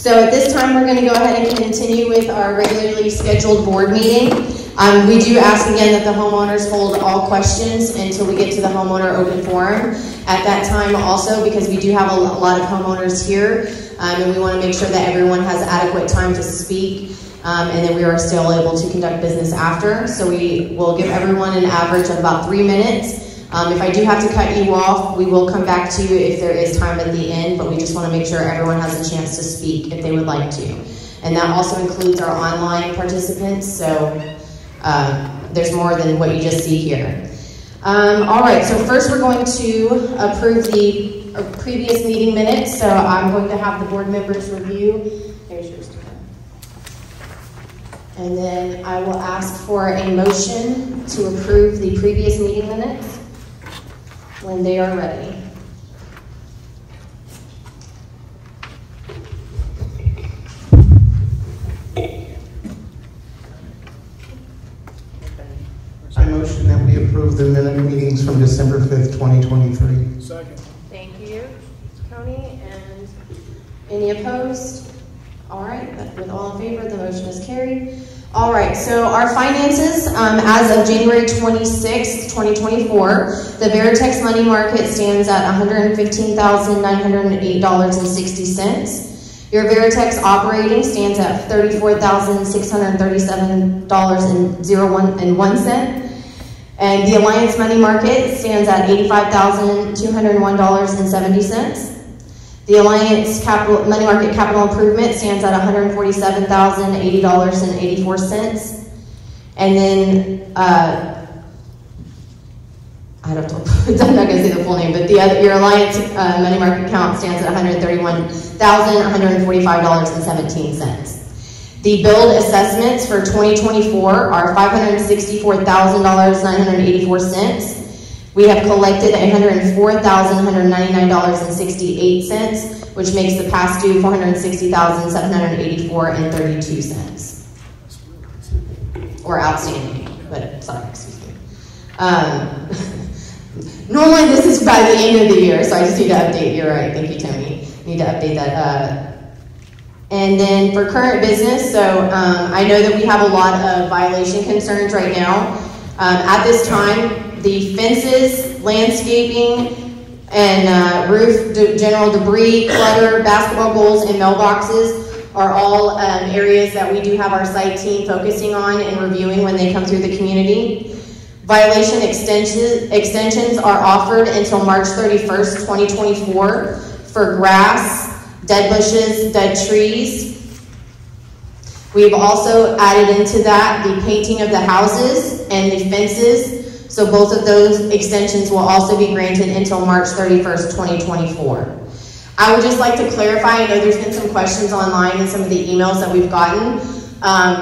So at this time, we're going to go ahead and continue with our regularly scheduled board meeting. We do ask again that the homeowners hold all questions until we get to the homeowner open forum. At that time also, because we do have a lot of homeowners here, and we want to make sure that everyone has adequate time to speak, and that we are still able to conduct business after. So we will give everyone an average of about 3 minutes. If I do have to cut you off, we will come back to you if there is time at the end, but we just want to make sure everyone has a chance to speak if they would like to. And that also includes our online participants, so there's more than what you just see here. All right, so first we're going to approve the previous meeting minutes, so I'm going to have the board members review. There's yours. And then I will ask for a motion to approve the previous meeting minutes when they are ready. I motion that we approve the minute meetings from December 5th, 2023. Second. Thank you, Tony. And any opposed? All right, with all in favor, the motion is carried. All right, so our finances, as of January 26th, 2024, the Veritex money market stands at $115,908.60. Your Veritex operating stands at $34,637.01. And the Alliance money market stands at $85,201.70. The Alliance money market capital improvement stands at $147,080.84. And then, I'm not going to say the full name, but your Alliance money market account stands at $131,145.17. The billed assessments for 2024 are $564,984. We have collected $104,199.68, which makes the past due $460,784.32, or outstanding. But sorry, excuse me. Normally this is by the end of the year, so I just need to update. You're right. Thank you, Tony. Need to update that. And then for current business, so I know that we have a lot of violation concerns right now. At this time, the fences, landscaping, and roof general debris, clutter, basketball goals, and mailboxes are all areas that we do have our site team focusing on and reviewing when they come through the community. Violation extensions are offered until March 31st, 2024 for grass, dead bushes, dead trees. We've also added into that the painting of the houses and the fences. So both of those extensions will also be granted until March 31st, 2024. I would just like to clarify, I know there's been some questions online and some of the emails that we've gotten.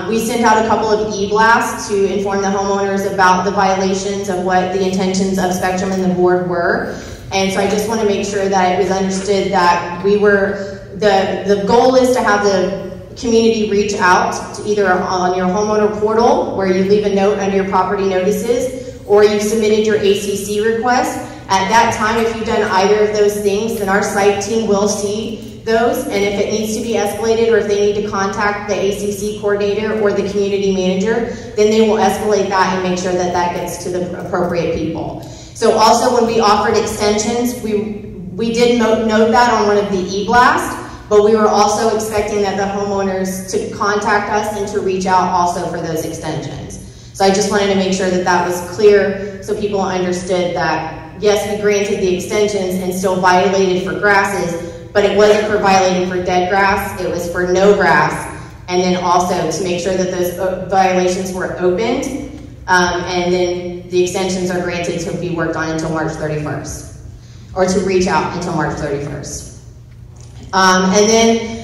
We sent out a couple of e-blasts to inform the homeowners about the violations of what the intentions of Spectrum and the board were. And so I just want to make sure that it was understood that we were, the goal is to have the community reach out to either on your homeowner portal where you leave a note under your property notices, or you've submitted your ACC request. At that time, if you've done either of those things, then our site team will see those, and if it needs to be escalated or if they need to contact the ACC coordinator or the community manager, then they will escalate that and make sure that that gets to the appropriate people. So also when we offered extensions, we did note that on one of the e-blasts, but we were also expecting that the homeowners to contact us and to reach out also for those extensions. So I just wanted to make sure that that was clear so people understood that, yes, we granted the extensions and still violated for grasses, but it wasn't for violating for dead grass, it was for no grass, and then also to make sure that those violations were opened, and then the extensions are granted to be worked on until March 31st, or to reach out until March 31st. And then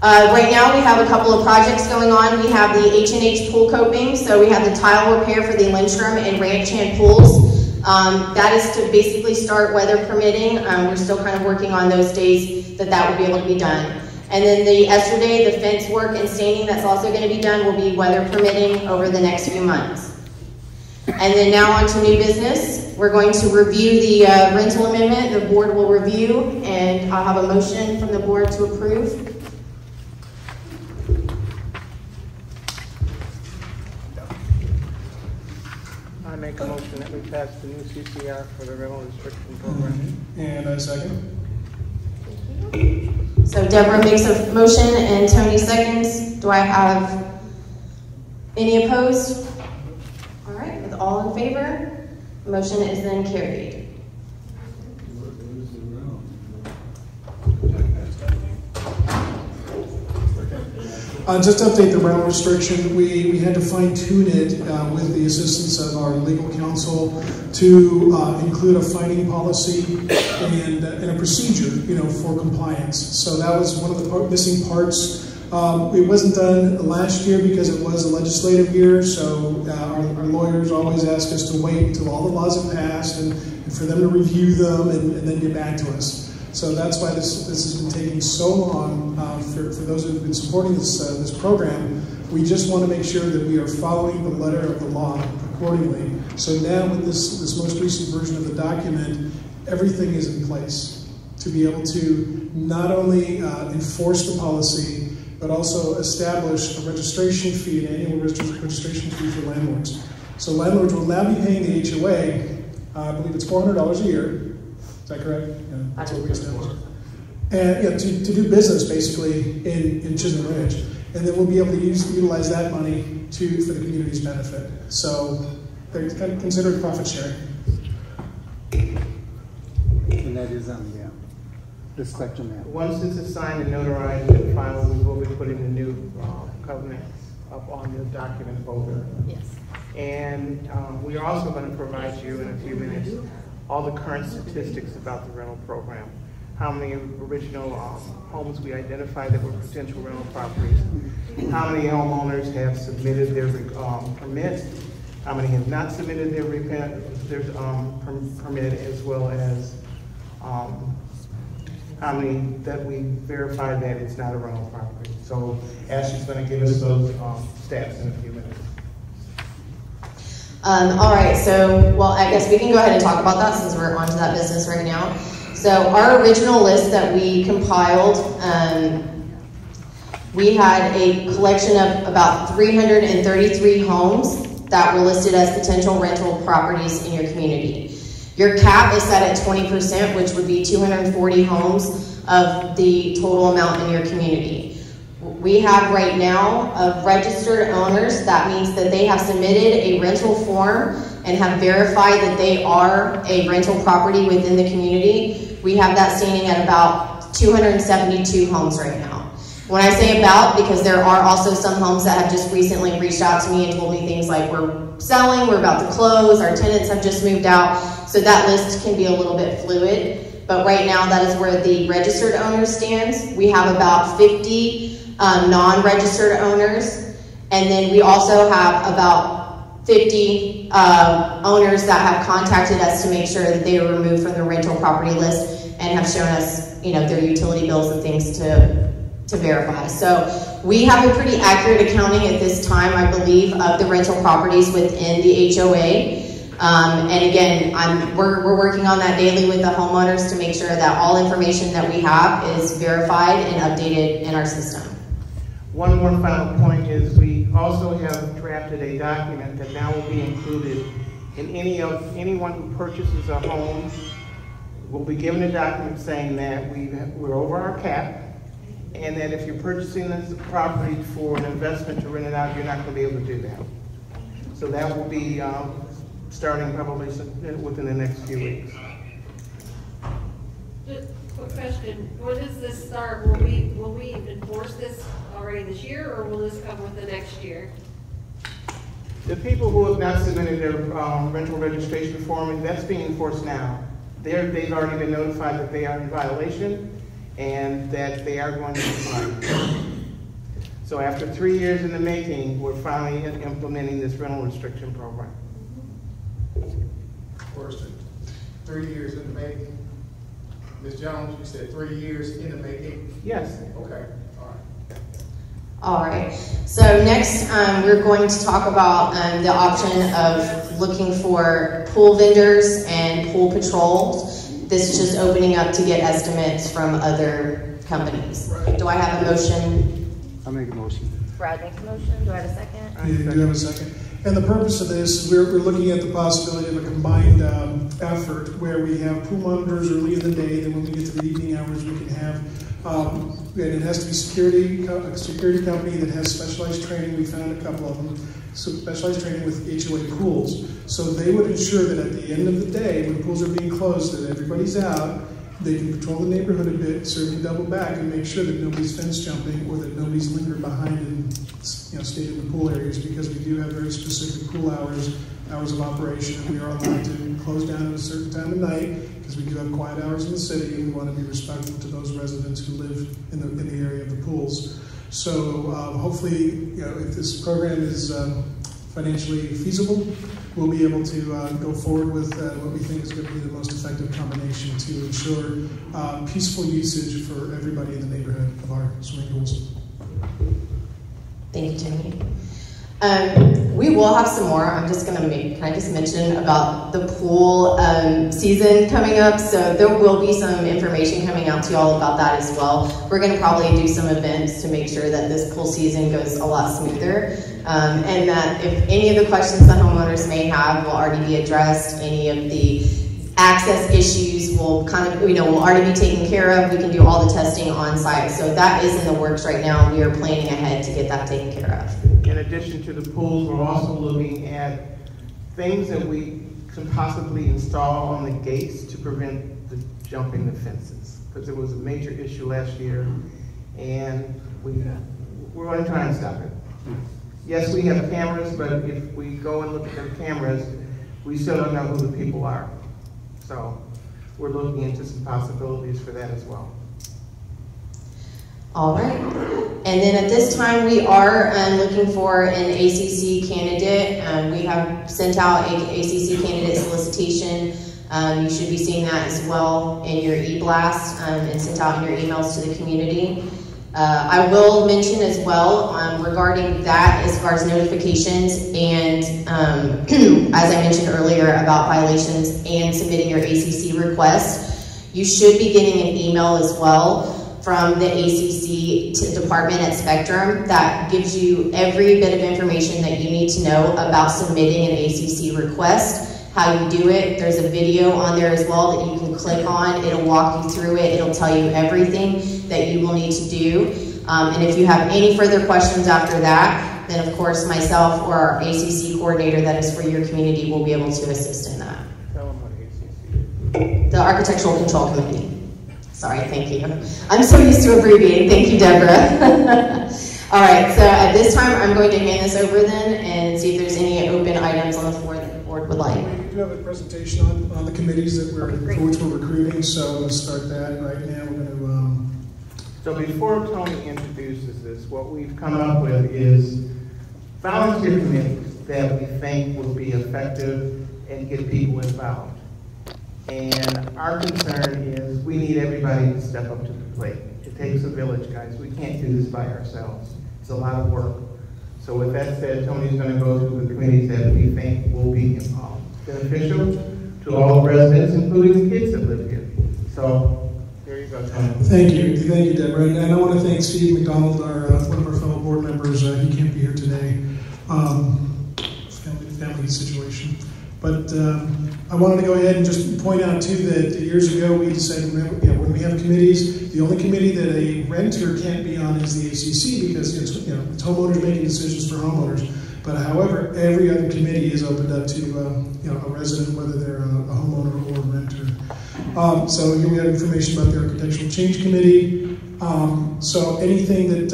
right now we have a couple of projects going on. We have the H&H pool coping, so we have the tile repair for the Lindstrom and Ranch Hand pools. That is to basically start weather permitting. We're still kind of working on those days that will be able to be done. And then the yesterday, the fence work and staining that's also going to be done will be weather permitting over the next few months. And then now on to new business. We're going to review the rental amendment. The board will review, and I'll have a motion from the board to approve. make a motion that we pass the new CCR for the rental restriction program. And I second. So Deborah makes a motion and Tony seconds. Do I have any opposed? All right, with all in favor, the motion is then carried. Just to update the rental restriction, we had to fine tune it with the assistance of our legal counsel to include a fining policy and a procedure, for compliance. So that was one of the missing parts. It wasn't done last year because it was a legislative year, so our lawyers always ask us to wait until all the laws have passed and for them to review them and then get back to us. So that's why this has been taking so long for those who have been supporting this program. We just want to make sure that we are following the letter of the law accordingly. So now with this most recent version of the document, everything is in place to be able to not only enforce the policy, but also establish a registration fee, an annual registration fee for landlords. So landlords will now be paying the HOA, I believe it's $400 a year. Is that correct? Yeah, that's what we established. And to do business basically in Chisholm Ridge, and then we'll be able to utilize that money for the community's benefit. So they're considered profit sharing. And that is on the spectrum map. Once this is signed and notarized and filed, we will be putting the new covenant up on the document folder. Yes. And we are also going to provide you in a few minutes all the current statistics about the rental program. How many original homes we identified that were potential rental properties. How many homeowners have submitted their permits. How many have not submitted their permit, as well as how many that we verified that it's not a rental property. So Ashley's going to give us those stats in a few minutes. All right, so, well, I guess we can go ahead and talk about that since we're onto that business right now. So our original list that we compiled, we had a collection of about 333 homes that were listed as potential rental properties in your community. Your cap is set at 20%, which would be 240 homes of the total amount in your community. We have right now of registered owners. That means that they have submitted a rental form and have verified that they are a rental property within the community. We have that standing at about 272 homes right now. When I say about, because there are also some homes that have just recently reached out to me and told me things like, we're selling, we're about to close, our tenants have just moved out. So that list can be a little bit fluid. But right now, that is where the registered owners stands. We have about 50 non-registered owners, and then we also have about 50 owners that have contacted us to make sure that they are removed from the rental property list and have shown us, their utility bills and things to verify. So we have a pretty accurate accounting at this time, I believe, of the rental properties within the HOA. And again, we're working on that daily with the homeowners to make sure that all information that we have is verified and updated in our system. One more final point is we also have drafted a document that now will be included in anyone who purchases a home will be given a document saying that we're over our cap, and that if you're purchasing this property for an investment to rent it out, you're not going to be able to do that. So that will be starting probably within the next few weeks. Just a quick question. When does this start? Will we enforce this already this year, or will this come with the next year? The people who have not submitted their rental registration form, that's being enforced now. They've already been notified that they are in violation and that they are going to be fined. So after 3 years in the making, we're finally implementing this rental restriction program. Question. 3 years in the making. Ms. Jones, you said 3 years in the making? Yes. Okay, all right. All right, so next we're going to talk about the option of looking for pool vendors and pool patrols. This is just opening up to get estimates from other companies. Right. Do I have a motion? I'll make a motion. Brad makes a motion. Do I have a second? Yeah, you do have a second. And the purpose of this is we're looking at the possibility of a combined effort where we have pool monitors early in the day, then when we get to the evening hours, we can have, and it has to be a security company that has specialized training. We found a couple of them, so specialized training with HOA pools. So they would ensure that at the end of the day, when pools are being closed, that everybody's out, they can patrol the neighborhood a bit, certainly double back, and make sure that nobody's fence jumping or that nobody's lingered behind and stayed in the pool areas, because we do have very specific pool hours of operation. We are allowed to close down at a certain time of night because we do have quiet hours in the city, and we want to be respectful to those residents who live in the area of the pools. So hopefully, if this program is financially feasible, we'll be able to go forward with what we think is going to be the most effective combination to ensure peaceful usage for everybody in the neighborhood of our swimming pools. Thank you, Timmy. We will have some more. I'm just going to can I just mention about the pool season coming up. So there will be some information coming out to you all about that as well. We're going to probably do some events to make sure that this pool season goes a lot smoother. And that if any of the questions that homeowners may have will already be addressed, any of the access issues will will already be taken care of. We can do all the testing on site. So that is in the works right now. We are planning ahead to get that taken care of. In addition to the pools, we're also looking at things that we can possibly install on the gates to prevent the jumping the fences. Because it was a major issue last year, and we're going to try and stop it. Yes, we have cameras, but if we go and look at the cameras, we still don't know who the people are. So we're looking into some possibilities for that as well. All right. And then at this time, we are looking for an ACC candidate. We have sent out a ACC candidate solicitation. You should be seeing that as well in your e-blast and sent out in your emails to the community. I will mention as well regarding that as far as notifications and as I mentioned earlier about violations and submitting your ACC request, you should be getting an email as well from the ACC department at Spectrum that gives you every bit of information that you need to know about submitting an ACC request, how you do it. There's a video on there as well that you can click on. It'll walk you through it. It'll tell you everything that you will need to do. And if you have any further questions after that, then of course myself or our ACC coordinator that is for your community will be able to assist in that. Tell them what ACC is. The Architectural Control Committee. Sorry, thank you. I'm so used to abbreviating. Thank you, Deborah. All right, so at this time, I'm going to hand this over then and see if there's any open items on the floor that the board would like. We do have a presentation on the committees that for which we're recruiting, so we'll start that right now. We're going to. So before Tony introduces this, what we've come up with is volunteer committees that we think will be effective and get people involved. And our concern is we need everybody to step up to the plate. It takes a village, guys. We can't do this by ourselves. It's a lot of work. So with that said, Tony's going to go through the committees that we think will be beneficial to all the residents, including the kids that live here. So there you go, Tony. Thank you, Deborah. And I want to thank Steve McDonald, one of our fellow board members. He can't be here today. Family situation. But I wanted to go ahead and just point out too that years ago we decided when we have committees, the only committee that a renter can't be on is the ACC because it's homeowners making decisions for homeowners. But however, every other committee is opened up to a resident, whether they're a homeowner or a renter. So here we have information about the Architectural Change Committee. So anything that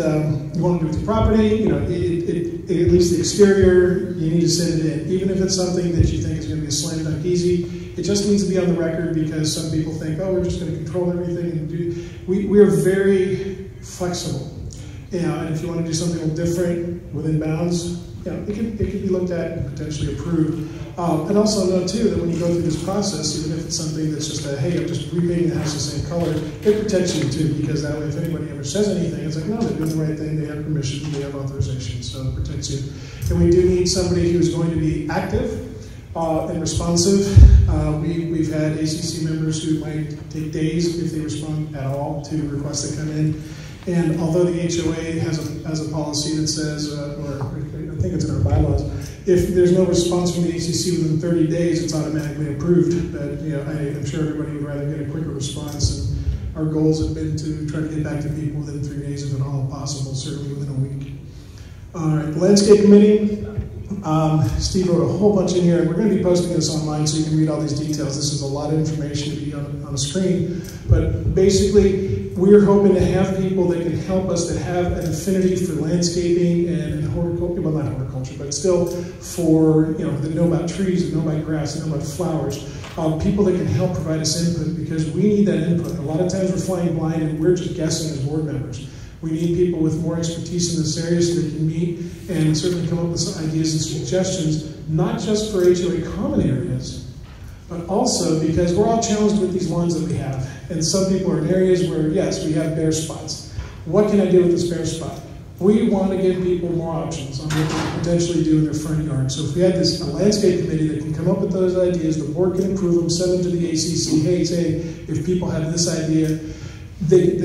you want to do with your property, at least the exterior, you need to send it in. Even if it's something that you think is going to be a slam dunk easy, it just needs to be on the record because some people think, oh, we're just going to control everything. And we are very flexible. And if you want to do something a little different within bounds, it could be looked at and potentially approved. And also note too that when you go through this process, even if it's something that's just hey, I'm just repainting the house the same color, it protects you too, because that way if anybody ever says anything, it's like, no, they're doing the right thing, they have permission, they have authorization, so it protects you. And we do need somebody who's going to be active and responsive. We've had ACC members who might take days if they respond at all to requests that come in. And although the HOA has a policy that says, or I think it's in our bylaws, if there's no response from the ACC within 30 days, it's automatically approved. But I'm sure everybody would rather get a quicker response. And our goals have been to try to get back to people within 3 days, if at all possible, certainly within a week. All right, the Landscape Committee. Steve wrote a whole bunch in here. We're going to be posting this online so you can read all these details. This is a lot of information to be on a screen. But basically, we're hoping to have people that can help us that have an affinity for landscaping and horticulture, well, not horticulture, but still for, that know about trees, that know about grass, that know about flowers. People that can help provide us input, because we need that input. A lot of times we're flying blind and we're just guessing as board members. We need people with more expertise in this area so they can meet and certainly come up with some ideas and suggestions, not just for HOA common areas, but also because we're all challenged with these lawns that we have. And some people are in areas where, yes, we have bare spots. What can I do with this bare spot? We want to give people more options on what they can potentially do in their front yard. So if we had a landscape committee that can come up with those ideas, the board can approve them, send them to the ACC, hey, if people have this idea, they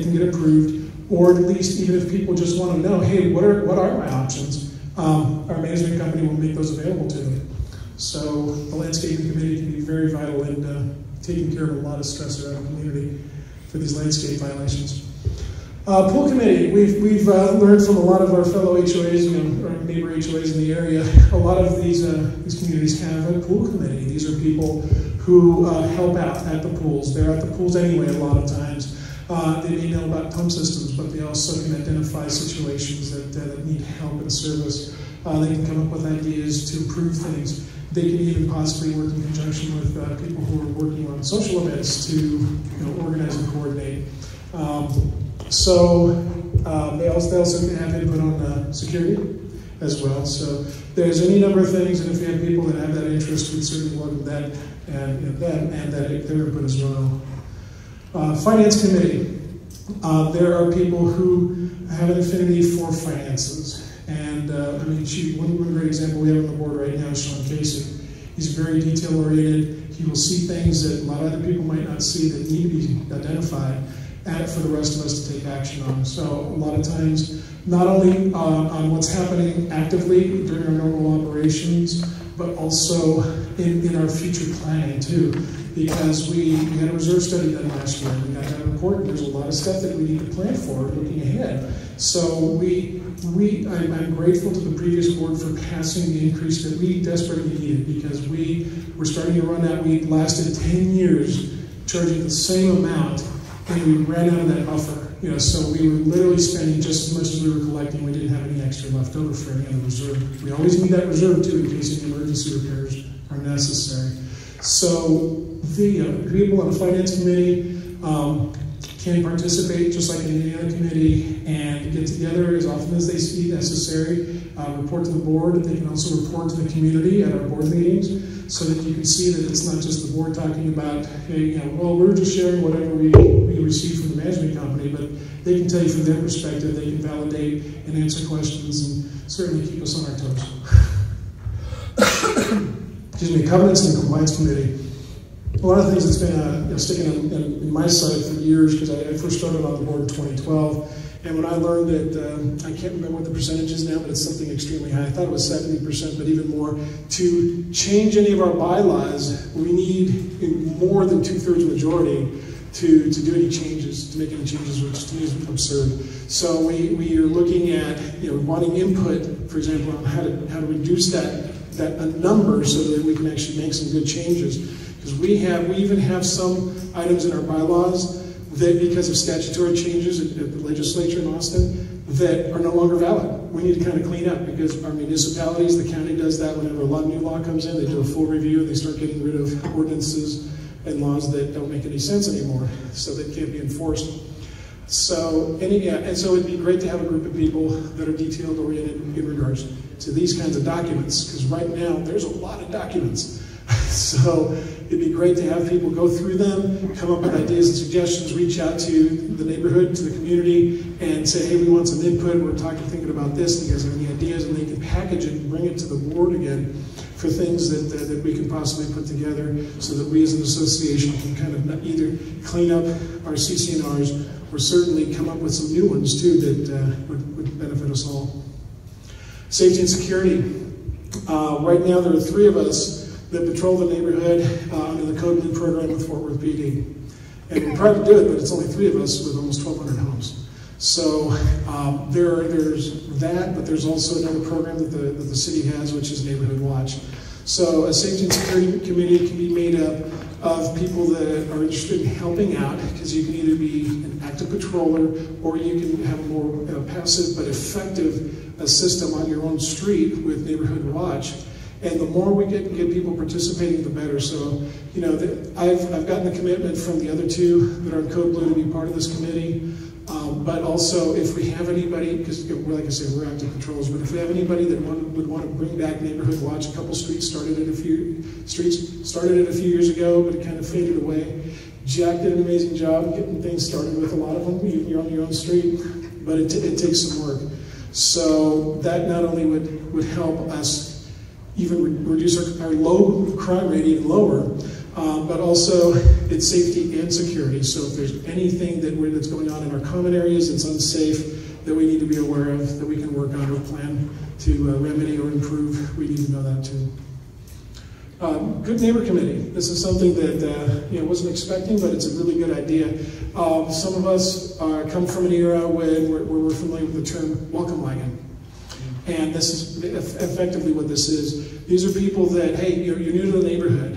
can get approved. Or at least, even if people just want to know, hey, what are my options? Our management company will make those available to them. So the landscaping committee can be very vital in taking care of a lot of stress around the community for these landscape violations. Pool committee, we've learned from a lot of our fellow HOAs, our neighbor HOAs in the area. A lot of these communities have a pool committee. These are people who help out at the pools. They're at the pools anyway a lot of times. They may know about pump systems, but they also can identify situations that need help and service. They can come up with ideas to improve things. They can even possibly work in conjunction with people who are working on social events to organize and coordinate. They also can have input on security as well. So there's any number of things, and if you have people that have that interest, we'd certainly welcome that and their input as well. Finance committee. There are people who have an affinity for finances. And one great example we have on the board right now is Sean Casey. He's very detail oriented. He will see things that a lot of other people might not see that need to be identified for the rest of us to take action on. So a lot of times, not only on what's happening actively during our normal operations, but also in our future planning too. Because we had a reserve study done last year. We got that report. There's a lot of stuff that we need to plan for looking ahead. So I'm grateful to the previous board for passing the increase that we desperately needed, because we were starting to run out. We lasted 10 years charging the same amount, and we ran out of that buffer. So we were literally spending just as much as we were collecting. We didn't have any extra left over for any other reserve. We always need that reserve too in case any emergency repairs are necessary. So the people on the finance committee can participate just like in any other committee and get together as often as they see necessary, report to the board. They can also report to the community at our board meetings so that you can see that it's not just the board talking about, hey, well, we're just sharing whatever we receive from the management company, but they can tell you from their perspective. They can validate and answer questions and certainly keep us on our toes. Excuse me, Governance and Compliance Committee. A lot of things that's been sticking in my side for years, because I first started on the board in 2012, and when I learned that, I can't remember what the percentage is now, but it's something extremely high. I thought it was 70%, but even more. To change any of our bylaws, we need more than 2/3 majority to do any changes, to make any changes, which to me is absurd. So we are looking at wanting input, for example, on how to reduce that number so that we can actually make some good changes. Because we even have some items in our bylaws that, because of statutory changes at the legislature in Austin, that are no longer valid. We need to kind of clean up, because our municipalities, the county does that whenever a new law comes in. They do a full review and they start getting rid of ordinances and laws that don't make any sense anymore, so they can't be enforced. So, and so it'd be great to have a group of people that are detailed oriented in regards to these kinds of documents, because right now there's a lot of documents. So it'd be great to have people go through them, come up with ideas and suggestions, reach out to the neighborhood, to the community, and say, hey, we want some input, we're thinking about this, and you guys have any ideas, and they can package it and bring it to the board again for things that we can possibly put together so that we as an association can kind of either clean up our CC&Rs or certainly come up with some new ones too that would benefit us all. Safety and security. Right now there are 3 of us that patrol the neighborhood under the Code Blue program with Fort Worth PD. And we're proud to do it, but it's only 3 of us with almost 1,200 homes. So there's that, but there's also another program that the city has, which is Neighborhood Watch. So a safety and security committee can be made up of people that are interested in helping out, because you can either be an active patroller or you can have a more passive but effective system on your own street with Neighborhood Watch. And the more we get people participating, the better. So, you know, I've gotten the commitment from the other 2 that are in Code Blue to be part of this committee. But also, if we have anybody, because like I said, we're active patrols, but if we have anybody that would want to bring back Neighborhood Watch, a couple streets started it a few years ago, but it kind of faded away. Jack did an amazing job getting things started with a lot of them. You're on your own street, but it takes some work. So that not only would help us even reduce our low crime rate even lower, but also it's safety and security. So if there's anything that's going on in our common areas that's unsafe that we need to be aware of, that we can work on or plan to remedy or improve, we need to know that too. Good Neighbor Committee. This is something that wasn't expecting, but it's a really good idea. Some of us come from an era where we're familiar with the term welcome wagon. And this is effectively what this is. These are people that, hey, you're new to the neighborhood.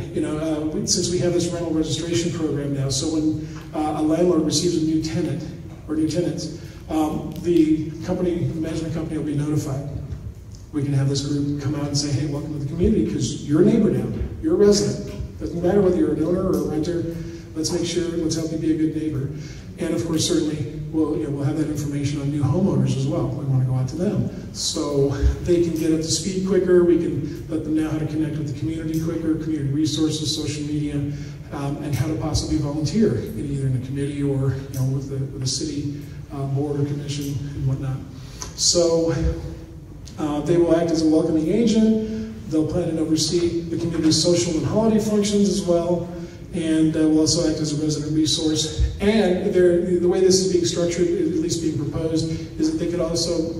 Since we have this rental registration program now, so when a landlord receives a new tenant or new tenants, the management company will be notified. We can have this group come out and say, hey, welcome to the community, because you're a neighbor now. You're a resident. Doesn't matter whether you're an owner or a renter. Let's make sure, let's help you be a good neighbor. And of course, certainly, we'll have that information on new homeowners as well. We want to go out to them. So they can get up to speed quicker. We can let them know how to connect with the community quicker, community resources, social media, and how to possibly volunteer, either in a committee or with the city board or commission and whatnot. So they will act as a welcoming agent. They'll plan and oversee the community's social and holiday functions as well. And will also act as a resident resource. And the way this is being structured, at least being proposed, is that they could also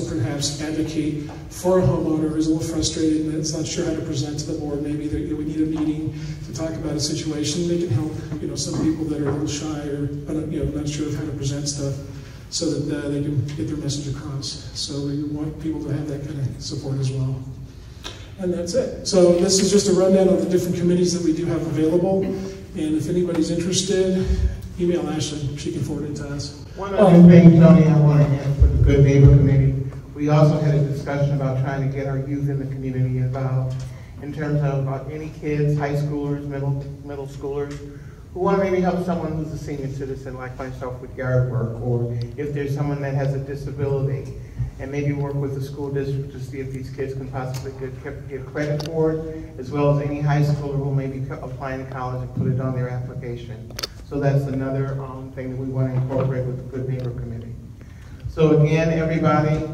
perhaps advocate for a homeowner who's a little frustrated and is not sure how to present to the board. Maybe we need a meeting to talk about a situation. They can help some people that are a little shy or not sure of how to present stuff, so that they can get their message across. So we want people to have that kind of support as well. And that's it. So this is just a rundown of the different committees that we do have available. And if anybody's interested, email Ashley. She can forward it to us. One other thing, Tony, I want to add for the Good Neighbor Committee. We also had a discussion about trying to get our youth in the community involved in terms of any kids, high schoolers, middle schoolers, who want to maybe help someone who's a senior citizen like myself with yard work, or if there's someone that has a disability, and maybe work with the school district to see if these kids can possibly get credit for it, as well as any high schooler who may be applying to college and put it on their application. So that's another thing that we want to incorporate with the Good Neighbor Committee. So again, everybody,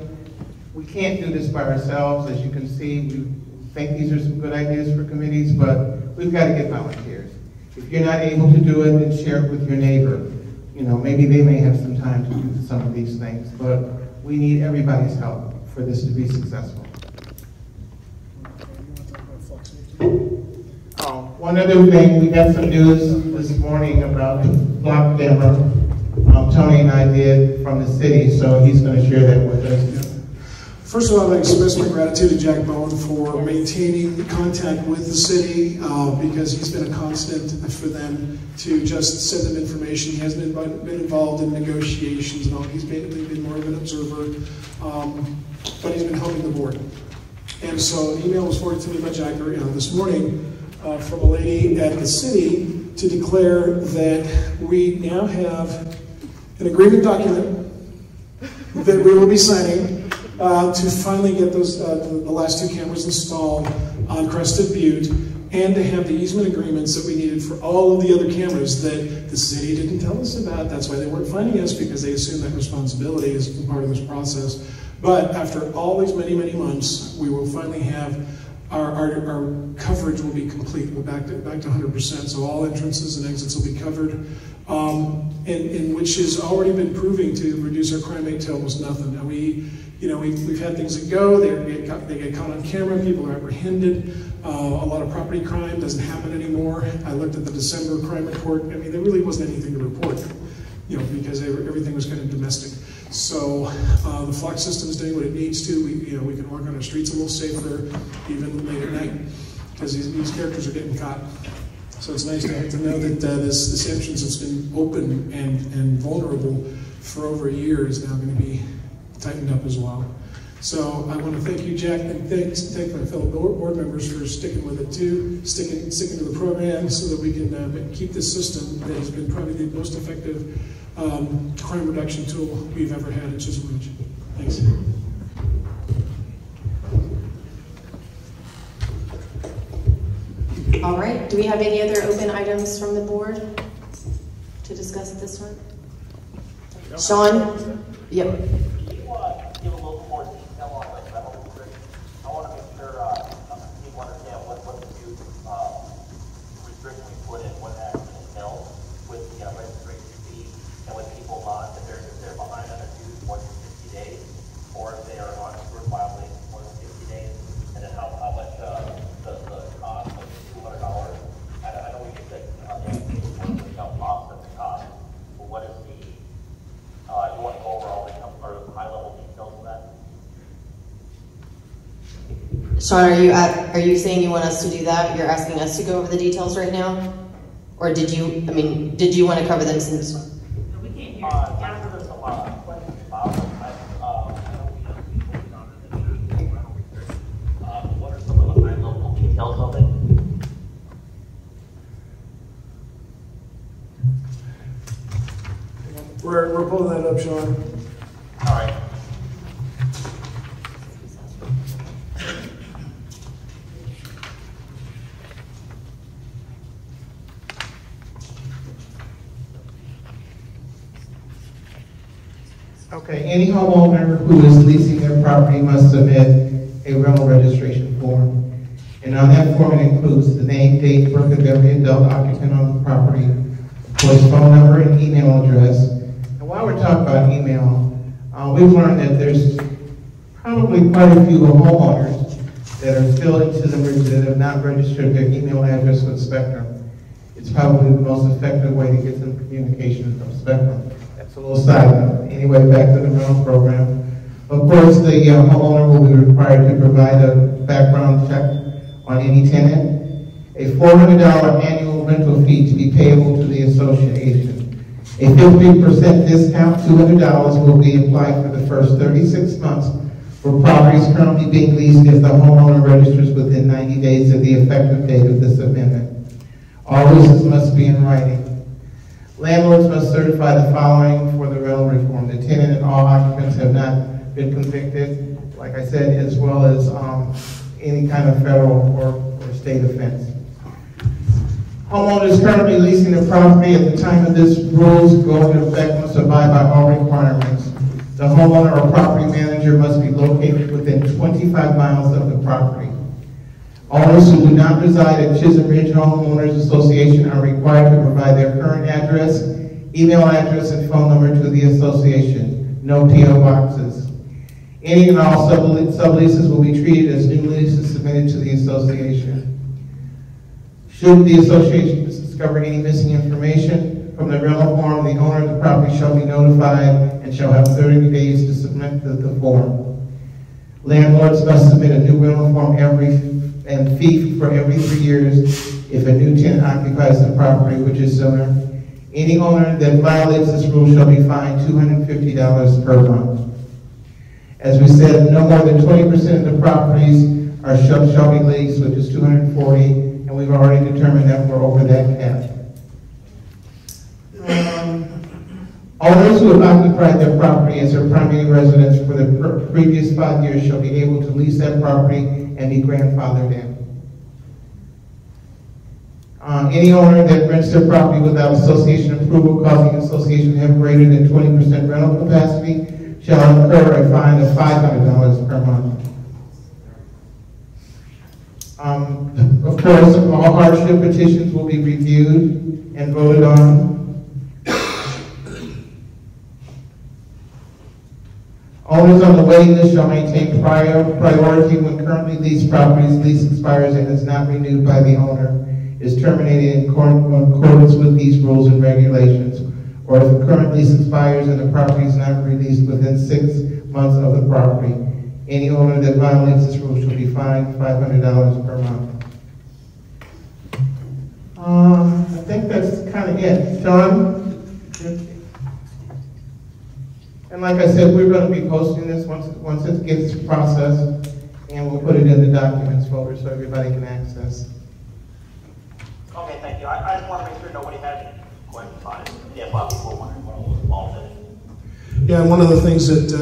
we can't do this by ourselves. As you can see, we think these are some good ideas for committees, but we've got to get volunteers. If you're not able to do it, then share it with your neighbor. Maybe they may have some time to do some of these things, but we need everybody's help for this to be successful. One other thing, we got some news this morning about the block demo Tony and I did from the city, so he's going to share that with us. First of all, I'd like to express my gratitude to Jack Bowen for maintaining contact with the city, because he's been a constant for them to just send them information. He hasn't been involved in negotiations and all. He's been more of an observer, but he's been helping the board. And so an email was forwarded to me by Jack this morning from a lady at the city to declare that we now have an agreement document that we will be signing to finally get those the last 2 cameras installed on Crested Butte, and to have the easement agreements that we needed for all of the other cameras that the city didn't tell us about. That's why they weren't finding us, because they assumed that responsibility is part of this process. But after all these many months, we will finally have our coverage will be complete. We're back to 100%. So all entrances and exits will be covered, and which has already been proving to reduce our crime rate to almost nothing. Now we've had things that go. They get caught on camera. People are apprehended. A lot of property crime doesn't happen anymore. I looked at the December crime report. I mean, there really wasn't anything to report, because everything was kind of domestic. So the flock system is doing what it needs to. We can walk on our streets a little safer, even late at night, because these characters are getting caught. So it's nice to know that this entrance that's been open and vulnerable for over a year is now going to be tightened up as well. So I want to thank you, Jack, and thank my fellow board members for sticking with it too, sticking to the program so that we can keep this system that has been probably the most effective crime reduction tool we've ever had at Chisholm Ridge. Thanks. All right, do we have any other open items from the board to discuss at this one? Sean? Yep. Can you give a little more detail on the rental restriction? I want to make sure people understand what the new restriction we put in, what it actually entails with the registration fee, and with people if they're behind on a due more than 60 days, or if they are on a group violation more than 60 days, and then how much the cost of $200. I know we can say help offset the cost, but what is the you want to go over all the high-level details of that? Sean, are you saying you want us to do that? You're asking us to go over the details right now? Or did you want to cover them since? We can't hear. After this, a lot of questions about it. What are some of the high-level details of it? We're pulling that up, Sean. All right. Okay, any homeowner who is leasing their property must submit a rental registration form. And on that form, it includes the name, date, birth of every adult occupant on the property, of course, phone number and email address. And while we're talking about email, we've learned that there's probably quite a few homeowners that are still in Chisholm Ridge that have not registered their email address with Spectrum. It's probably the most effective way to get some communication from Spectrum. That's a little side note. Anyway, back to the rental program. Of course, the homeowner will be required to provide a background check on any tenant, a $400 annual rental fee to be payable to the association. A 50% discount, $200, will be applied for the first 36 months for properties currently being leased if the homeowner registers within 90 days of the effective date of this amendment. All leases must be in writing. Landlords must certify the following for the rental reform. The tenant and all occupants have not been convicted, like I said, as well as any kind of federal or state offense. Homeowners currently leasing the property at the time of this rules go into effect must abide by all requirements. The homeowner or property manager must be located within 25 miles of the property. Owners who do not reside at Chisholm Ridge Homeowners Association are required to provide their current address, email address, and phone number to the association. No P.O. boxes. Any and all subleases will be treated as new leases submitted to the association. Should the association discover any missing information from the rental form, the owner of the property shall be notified and shall have 30 days to submit the form. Landlords must submit a new rental form and fee for every 3 years if a new tenant occupies the property, which is sooner. Any owner that violates this rule shall be fined $250 per month. As we said, no more than 20% of the properties shall be leased, which is 240, and we've already determined that we're over that cap. Owners who have occupied their property as their primary residence for the previous 5 years shall be able to lease that property and be grandfathered in. Any owner that rents their property without association approval, causing the association to have greater than 20% rental capacity, shall incur a fine of $500 per month. course, all hardship petitions will be reviewed and voted on. Owners on the waiting list shall maintain priority when currently leased properties lease expires and is not renewed by the owner, is terminated in accordance with these rules and regulations, or if the current lease expires and the property is not released within 6 months of the property. Any owner that violates this rule shall be fined $500 per month. I think that's kind of it. Sean? And like I said, we're going to be posting this once it gets processed, and we'll put it in the documents folder so everybody can access. Okay, thank you. I just want to make sure nobody has any questions on it. Yeah, Bob, people wondering what all those balls in. Yeah, and one of the things that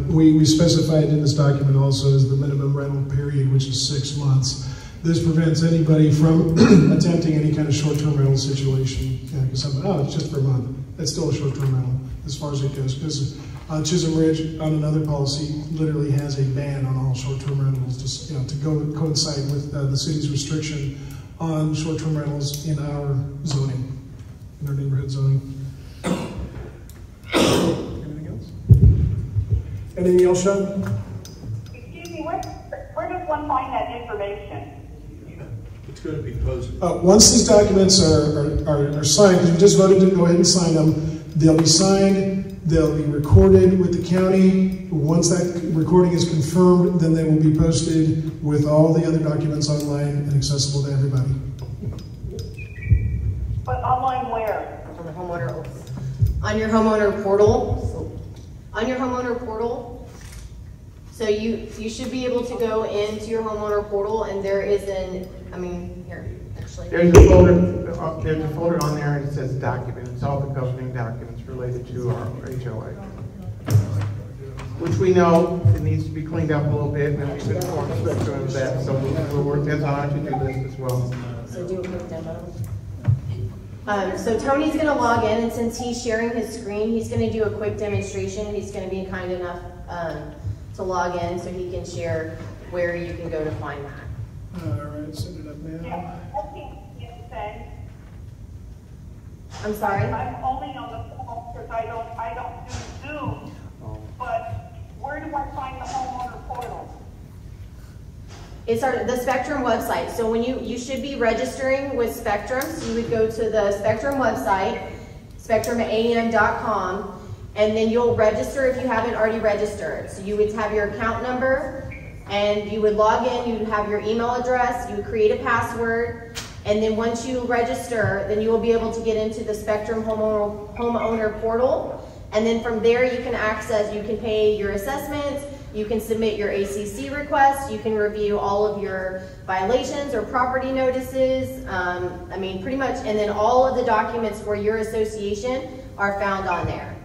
we specified in this document also is the minimum rental period, which is 6 months. This prevents anybody from attempting any kind of short-term rental situation. Because it's just for a month. That's still a short-term rental as far as it goes. Because Chisholm Ridge, on another policy, literally has a ban on all short-term rentals, just to coincide with the city's restriction on short-term rentals in our zoning, in our neighborhood zoning. Anything else? Anything else, Sean? Excuse me, where does one find that information? It's going to be posted. Once these documents are signed, because we just voted to go ahead and sign them, they'll be signed, they'll be recorded with the county. Once that recording is confirmed, then they will be posted with all the other documents online and accessible to everybody. But online where? On the homeowner, on your homeowner portal. On your homeowner portal. So you should be able to go into your homeowner portal, and there is here, actually. There's a folder on there, and it says documents. It's all the governing documents related to our HOA. Which we know it needs to be cleaned up a little bit, and we've informed Spectrum of that, so we'll work as hard to do this as well. So do a quick demo. So Tony's going to log in, and since he's sharing his screen, he's going to do a quick demonstration. He's going to be kind enough to log in so he can share where you can go to find that. All right, set it up now. Yeah, what can you say? I'm sorry? I'm only on the phone because I don't do Zoom. But where do I find the homeowner portal? It's the Spectrum website. So when you should be registering with Spectrum, so you would go to the Spectrum website, spectrumam.com, and then you'll register if you haven't already registered. So you would have your account number, and you would log in, you would have your email address, you would create a password, and then once you register, then you will be able to get into the Spectrum homeowner portal. And then from there you can pay your assessments, you can submit your ACC requests, you can review all of your violations or property notices, pretty much, and then all of the documents for your association are found on there.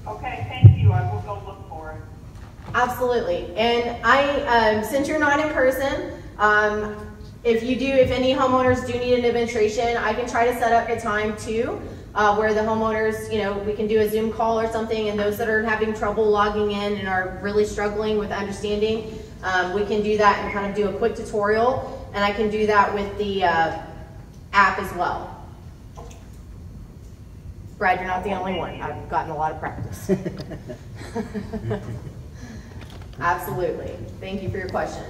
Okay, thank you. I will go look for it. Absolutely. And since you're not in person, if any homeowners do need an administration, I can try to set up a time too, where the homeowners, we can do a Zoom call or something, and those that are having trouble logging in and are really struggling with understanding, we can do that and kind of do a quick tutorial, and I can do that with the app as well. Brad, you're not the only one. I've gotten a lot of practice. Absolutely. Thank you for your question.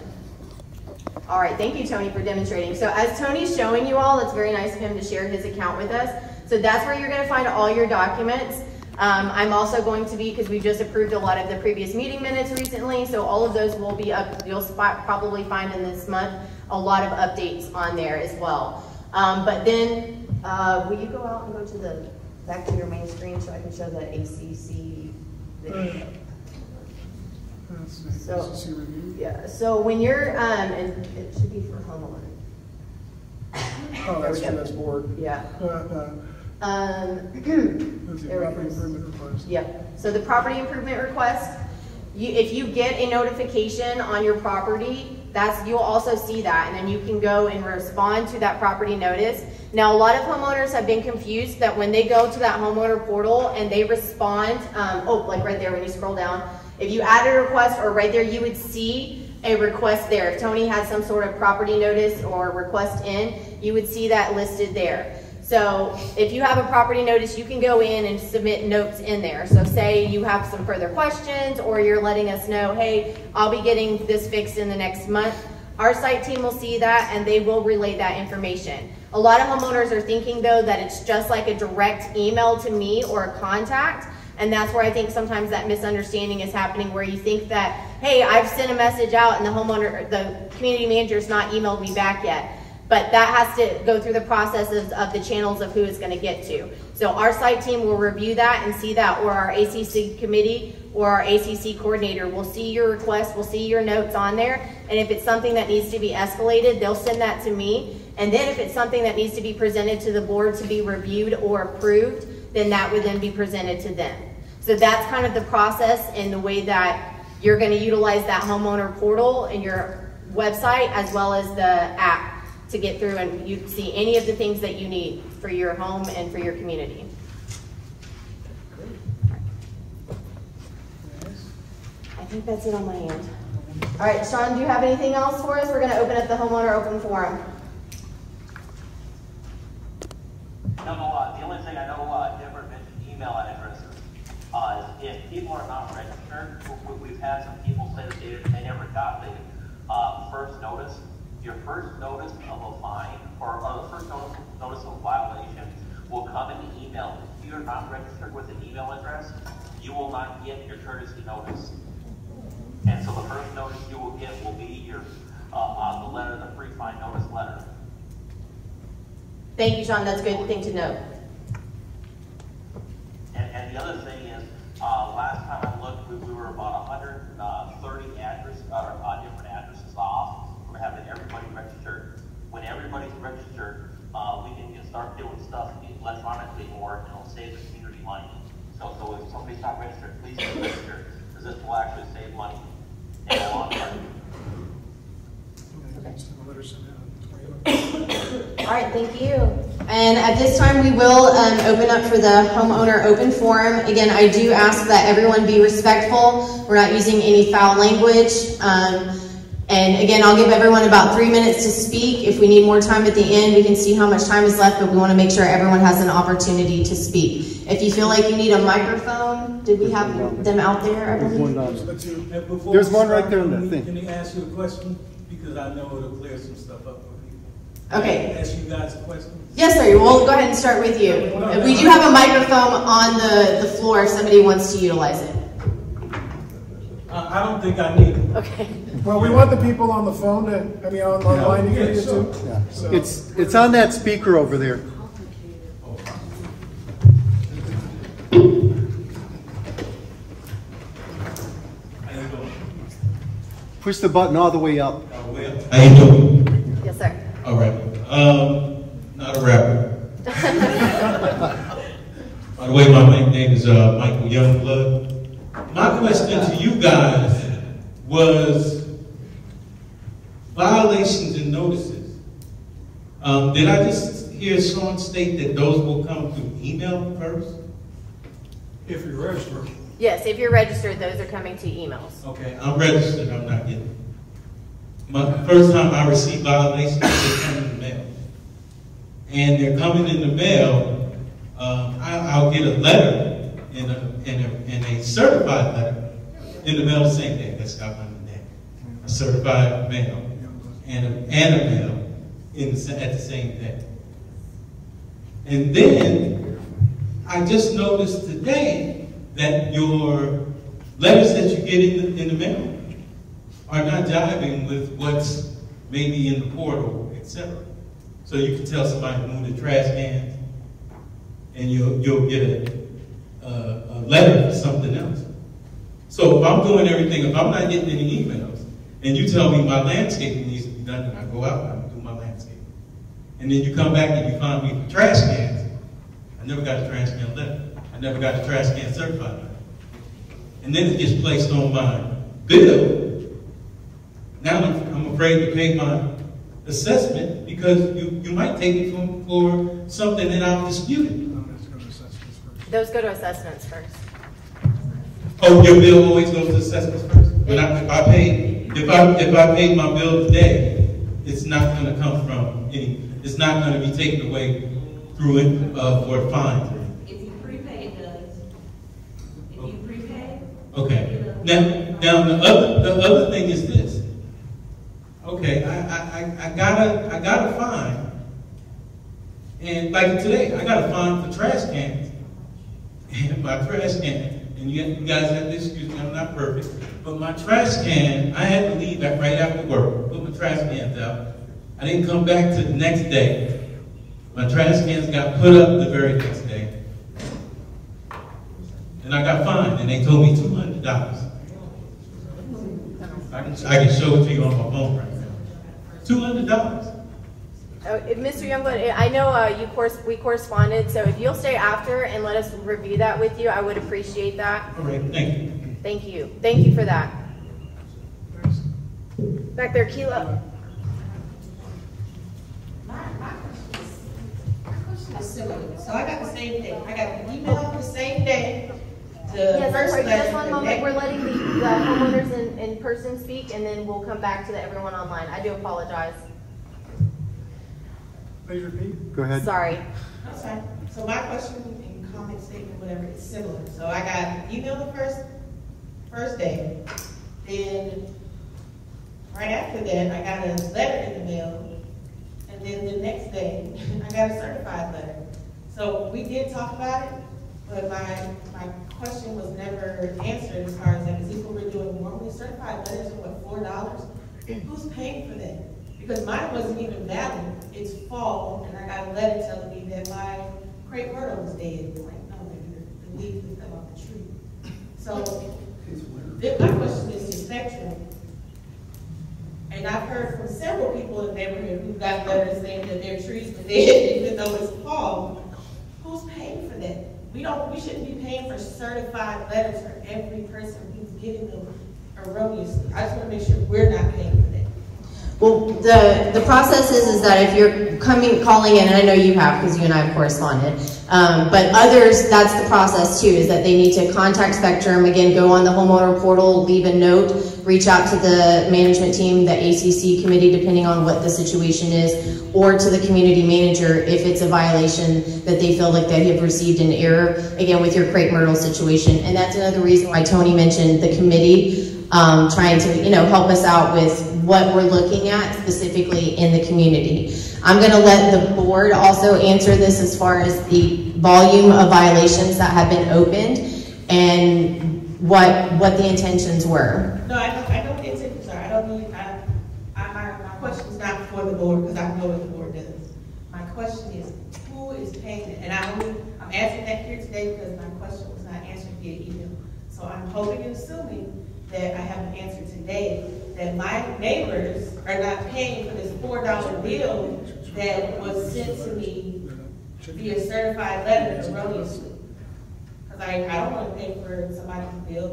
All right, thank you, Tony, for demonstrating. So as Tony's showing you all, it's very nice of him to share his account with us. So that's where you're going to find all your documents. I'm also going to be, because we just approved a lot of the previous meeting minutes recently, so all of those will be up. You'll probably find in this month a lot of updates on there as well. But then, will you go out and go to back to your main screen so I can show the ACC video? So when you're, and it should be for homeowner. Oh, that's board. Yeah. That's the property improvement request. Yep. So the property improvement request, if you get a notification on your property, you'll also see that, and then you can go and respond to that property notice. Now, a lot of homeowners have been confused that when they go to that homeowner portal and they respond, like right there when you scroll down, if you add a request or right there, you would see a request there. If Tony had some sort of property notice or request in, you would see that listed there. So if you have a property notice, you can go in and submit notes in there. So say you have some further questions or you're letting us know, hey, I'll be getting this fixed in the next month. Our site team will see that and they will relay that information. A lot of homeowners are thinking though that it's just like a direct email to me or a contact. And that's where I think sometimes that misunderstanding is happening, where you think that, hey, I've sent a message out and the community manager's not emailed me back yet. But that has to go through the processes of the channels of who it's going to get to. So our site team will review that and see that, or our ACC committee or our ACC coordinator will see your request, will see your notes on there. And if it's something that needs to be escalated, they'll send that to me. And then if it's something that needs to be presented to the board to be reviewed or approved, then that would then be presented to them. So that's kind of the process and the way that you're going to utilize that homeowner portal in your website as well as the app to get through and you see any of the things that you need for your home and for your community. I think that's it on my end. All right, Sean, do you have anything else for us? We're going to open up the homeowner open forum. No, the only thing I know, Deborah mentioned email addresses. If people are not registered, we've had some people say that they never got the first notice. Your first notice of a fine or the first notice of a violation will come in the email. If you're not registered with an email address, you will not get your courtesy notice. And so the first notice you will get will be your the letter, the free fine notice letter. Thank you, Sean. That's a good thing to know. And the other thing is, last time I looked, we were about 130 different addresses off from having everybody registered. When everybody's registered, we can start doing stuff electronically more, and it'll save the community money. So if somebody's not registered, please get registered, because this will actually save money in the long run. All right, thank you. And at this time, we will open up for the homeowner open forum. Again, I do ask that everyone be respectful. We're not using any foul language. And again, I'll give everyone about 3 minutes to speak. If we need more time at the end, we can see how much time is left, but we want to make sure everyone has an opportunity to speak. If you feel like you need a microphone, did we have them out there? There's one right there in the thing. Can I ask you a question? Because I know it'll clear some stuff up for people. Okay. Can I ask you guys a question? Yes, sir. We'll go ahead and start with you. We do have a microphone on the floor if somebody wants to utilize it. I don't think I need it. Okay. Well, we want the people on the phone online to get it too. Yeah. So. It's on that speaker over there. Push the button all the way up. How you doing? Yes, sir. All right. Not a rapper. By the way, my name is Michael Youngblood. My question to you guys was violations and notices. Did I just hear Sean state that those will come through email first? If you're registered. Yes, if you're registered, those are coming to emails. Okay, I'm registered, I'm not getting it. My first time I received violations, they come in the mail. And they're coming in the mail, I'll get a letter and a certified letter in the mail the same day. That's got my name. A certified mail and a mail at the same day. And then I just noticed today that your letters that you get in the mail are not jiving with what's maybe in the portal, etc. So you can tell somebody to move the trash cans, and you'll get a letter for something else. So if I'm doing everything, if I'm not getting any emails, and you tell me my landscaping needs to be done, and I go out and I do my landscaping, and then you come back and you find me the trash cans, I never got a trash can letter. I never got a trash can certified letter. And then it gets placed on my bill. Now I'm afraid to pay my assessment because you might take it for something that I've disputed. Those go to assessments first. Oh, your bill always goes to assessments first? But if I pay If I pay my bill today, it's not going to come from it's not going to be taken away through it for fines. If you prepay, it does. If you prepay. Okay. Now the other thing is this. Okay, I got a fine, and like today, I got a fine for trash cans, and my trash can. And you guys have to excuse me, I'm not perfect, but my trash can, I had to leave right after work, put my trash cans out. I didn't come back till the next day. My trash cans got put up the very next day. And I got fined, and they told me $200. I can show it to you on my phone right now. $200. Mr. Youngblood, I know we corresponded, so if you'll stay after and let us review that with you, I would appreciate that. All right, thank you. Thank you. Thank you for that. Back there, Keela. My question is similar. So I got the same thing. I got an email the same day. Yes, sorry, just one moment. We're letting the homeowners in person speak, and then we'll come back to everyone online. I do apologize. Please repeat. Go ahead. Sorry. That's fine. So my question and comment statement, whatever, is similar. So I got an email the first day. Then right after that, I got a letter in the mail. And then the next day, I got a certified letter. So we did talk about it, but my question was never answered as far as that. Is this what we're doing normally? Certified letters are what, $4? Who's paying for that? Because mine wasn't even valid. It's fall, and I got a letter telling me that my crepe myrtle was dead. Like, no, the leaves that fell off the tree. So, my question is to Spectrum. And I've heard from several people in the neighborhood who got letters saying that their trees were dead, even though it's fall. Who's paying for that? We shouldn't be paying for certified letters for every person who's getting them erroneously. I just want to make sure we're not paying for that. Well, the process is that if you're calling in, and I know you have because you and I have corresponded, but others, that's the process too, is that they need to contact Spectrum, again, go on the homeowner portal, leave a note, reach out to the management team, the ACC committee, depending on what the situation is, or to the community manager if it's a violation that they feel like they have received an error, again, with your crepe myrtle situation. And that's another reason why Tony mentioned the committee trying to, help us out with what we're looking at specifically in the community. I'm going to let the board also answer this as far as the volume of violations that have been opened and what the intentions were. No, I know what the intentions are. I don't need, my question's not for the board because I know what the board does. My question is, who is paying it? And I'm asking that here today because my question was not answered via email. So I'm hoping and assuming that I have an answer today that my neighbors are not paying for this $4 bill that was sent to me via certified letter erroneously. Because I don't want to pay for somebody's bill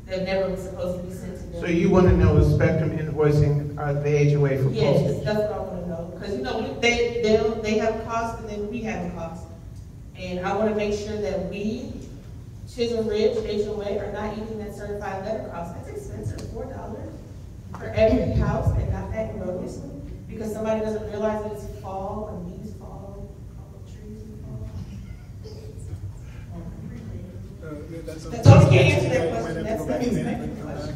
that never was supposed to be sent to them. So you want to know the Spectrum invoicing the HOA for postage? Yes, that's what I want to know. Because they have a cost and then we have a cost. And I want to make sure that we, Chisholm Ridge, HOA, are not eating that certified letter cost. That's expensive, $4 for every house and not that erroneously because somebody doesn't realize that it's fall and leaves fall, trees fall. So you can't answer that question. That's the question.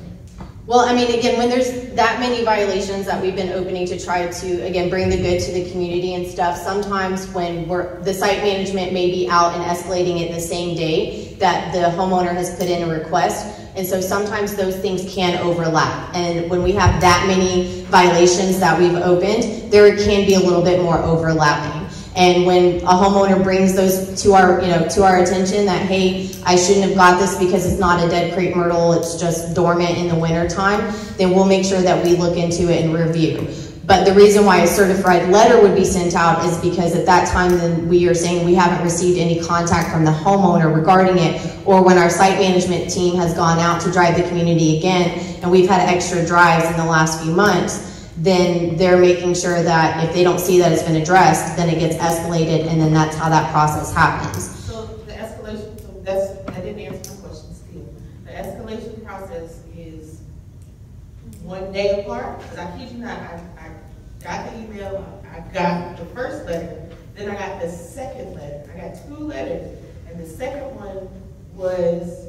Well, I mean, again, when there's that many violations that we've been opening to try to, again, bring the good to the community and stuff, sometimes when the site management may be out and escalating it the same day that the homeowner has put in a request. And so sometimes those things can overlap. And when we have that many violations that we've opened, there can be a little bit more overlapping. And when a homeowner brings those to our attention that, hey, I shouldn't have got this because it's not a dead crepe myrtle, it's just dormant in the winter time, then we'll make sure that we look into it and review. But the reason why a certified letter would be sent out is because at that time then we are saying we haven't received any contact from the homeowner regarding it, or when our site management team has gone out to drive the community again, and we've had extra drives in the last few months, then they're making sure that if they don't see that it's been addressed, then it gets escalated, and then that's how that process happens. So the escalation, I didn't answer my question still. The escalation process is one day apart, because I kid you not, I got the email, I got the first letter, then I got the second letter. I got 2 letters, and the second one was,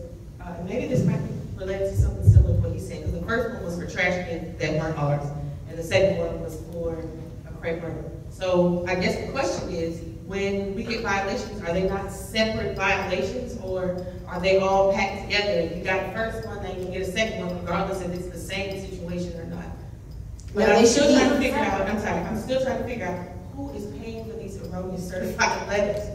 maybe this might be related to something similar to what he's saying, because the first one was for trash cans that weren't ours, and the second one was for a crepe myrtle. So I guess the question is, when we get violations, are they not separate violations, or are they all packed together? If you got the first one, then you get a second one, regardless if it's the same situation or not. But No, I'm they still should trying to be. figure out, I'm still trying to figure out who is paying for these erroneous certified letters.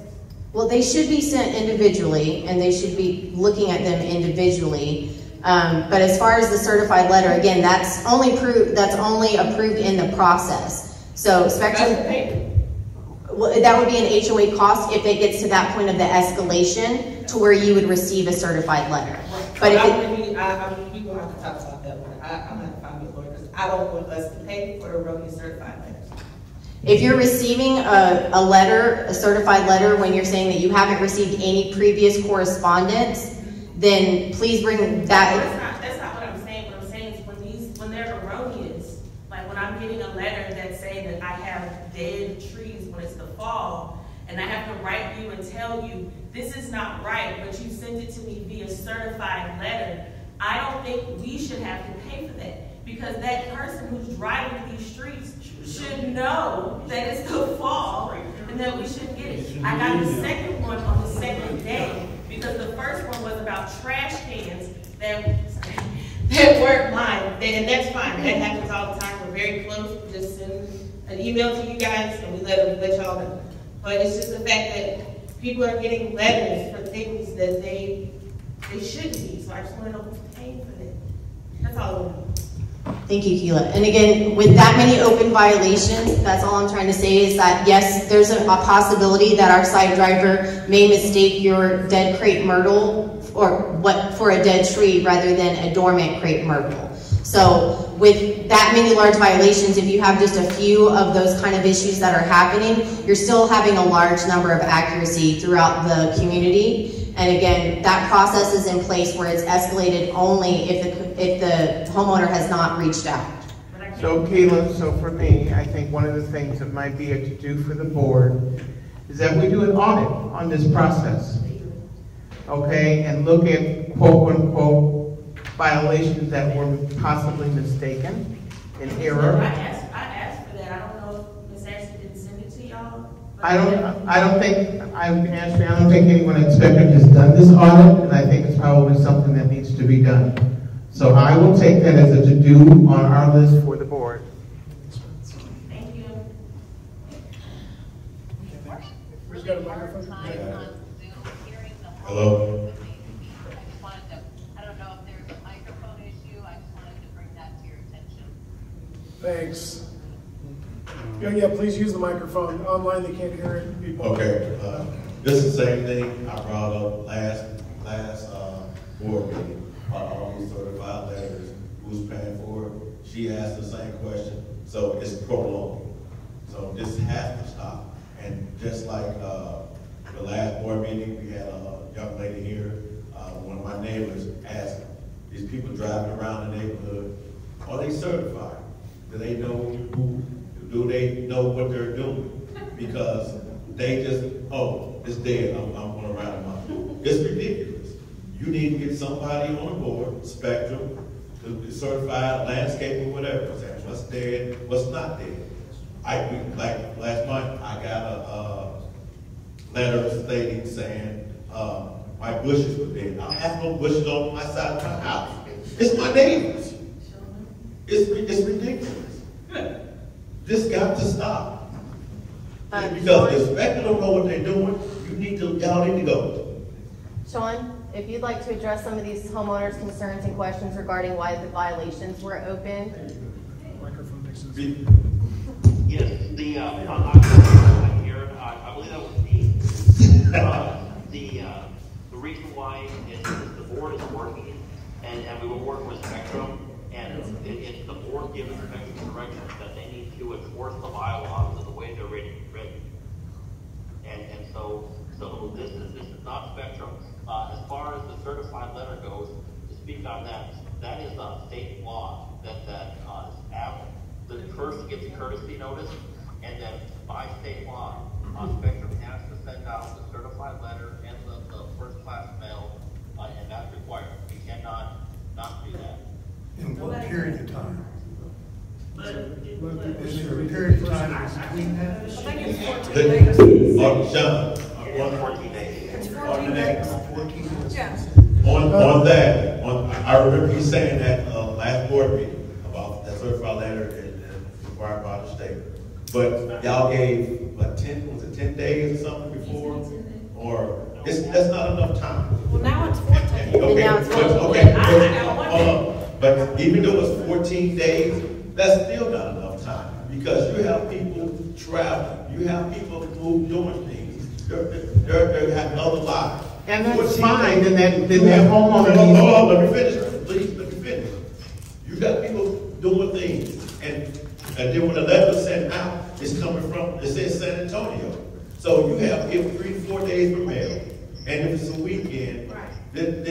Well, they should be sent individually, and they should be looking at them individually. But as far as the certified letter, again, that's only approved in the process. So Spectrum, well, that would be an HOA cost if it gets to that point of the escalation to where you would receive a certified letter. But if we're gonna have to talk about that one. I'm gonna find a lawyer, because I don't want us to pay for erroneous certified letters. if you're receiving a letter, a certified letter, when you're saying that you haven't received any previous correspondence, then please bring that. That's not what I'm saying. What I'm saying is when they're erroneous, like when I'm getting a letter that's saying that I have dead trees when it's the fall, and I have to write you and tell you this is not right, but you sent it to me via certified letter, I don't think we should have to pay for that, because that person who's driving these streets should know that it's the fall and that we shouldn't get it. I got the second one on the second day, because the first one was about trash cans that weren't mine, and that's fine. That happens all the time. We're very close. We just send an email to you guys, and we let y'all know. But it's just the fact that people are getting letters for things that they shouldn't be. So I just want to know who's paying for that. That's all I want to know. Thank you, Keela. And again, with that many open violations, that's all I'm trying to say is that, yes, there's a possibility that our site driver may mistake your dead crepe myrtle for a dead tree rather than a dormant crepe myrtle. So with that many large violations, if you have just a few of those kind of issues that are happening, you're still having a large number of accuracy throughout the community. And again, that process is in place where it's escalated only if the homeowner has not reached out. So Keila, so for me, I think one of the things that might be a to-do for the board is that we do an audit on this process, okay, and look at quote-unquote violations that were possibly mistaken, in error. I asked for that. I don't know if Ms. Ashley didn't send it to y'all. I don't think anyone expected has done this audit, and I think it's probably something that needs to be done. So I will take that as a to-do on our list for the board. Thank you. Who's got a microphone? Hello. I don't know if there's a microphone issue. I just wanted to bring that to your attention. Thanks. Yeah, please use the microphone. Online, they can't hear it. People. Okay. This is the same thing I brought up last board meeting about all these certified letters. Who's paying for it? She asked the same question. So it's prolonged. So this has to stop. And just like the last board meeting, we had a young lady here. One of my neighbors asked, these people driving around the neighborhood, are they certified? Do they know do they know what they're doing? Because they just, oh, it's dead, I'm gonna ride them out. It's ridiculous. You need to get somebody on the board, Spectrum, to be certified, landscaping, whatever, saying what's dead, what's not dead. Like last month, I got a letter stating saying my bushes were dead. I have no bushes on my side of my house. It's my neighbors. It's ridiculous. This got to stop. Because the inspector don't know what they're doing, y'all need to go. Sean, if you'd like to address some of these homeowners' concerns and questions regarding why the violations were open. Microphone fixes. Yes, I'm here. I believe that was the reason why is the board is working, and we will work with Spectrum, and it's the board giving Spectrum direction that they need to enforce the bylaws of the way they're written. And so this is not Spectrum. As far as the certified letter goes, to speak on that, that is state law that the person gets a courtesy notice, and then by state law, Spectrum has to send out the certified letter and the first class mail, and that's required. You cannot not do that. In what period of time? Is there a period of time between that? I think it's 14 days. Sean, 14 days. It's 14 days. Yeah. on that, I remember you saying that last board meeting about that certified letter and required by the state. But y'all gave, what, 10 days or something before? Or, that's not enough time. Well, now it's 14. Okay, now it's 14. okay, but even though it's 14 days, that's still not enough time. Because you have people traveling, you have people who doing things, they're having other lives. And that's fine, then that homeowner. Hold on, let me finish, please, let me finish. You got people doing things, and then when the letter is sent out, it's coming from, it says San Antonio. So you have to give 3 to 4 days for mail. And if it's a weekend, then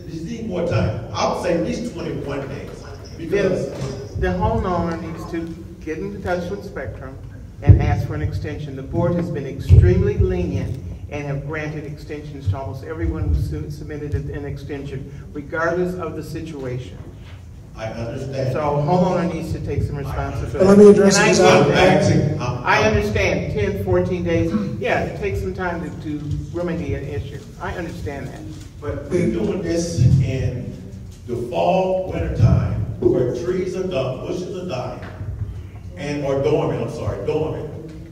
you need more time. I would say at least 21 days. Because the homeowner needs to get in touch with Spectrum and ask for an extension. The board has been extremely lenient and have granted extensions to almost everyone who submitted an extension, regardless of the situation. I understand. So homeowner needs to take some responsibility. But let me address this. I understand 10, 14 days. Yeah, it takes some time to remedy an issue. I understand that. But we're doing this in the fall, winter time, where trees are dying, bushes are dying, or dormant,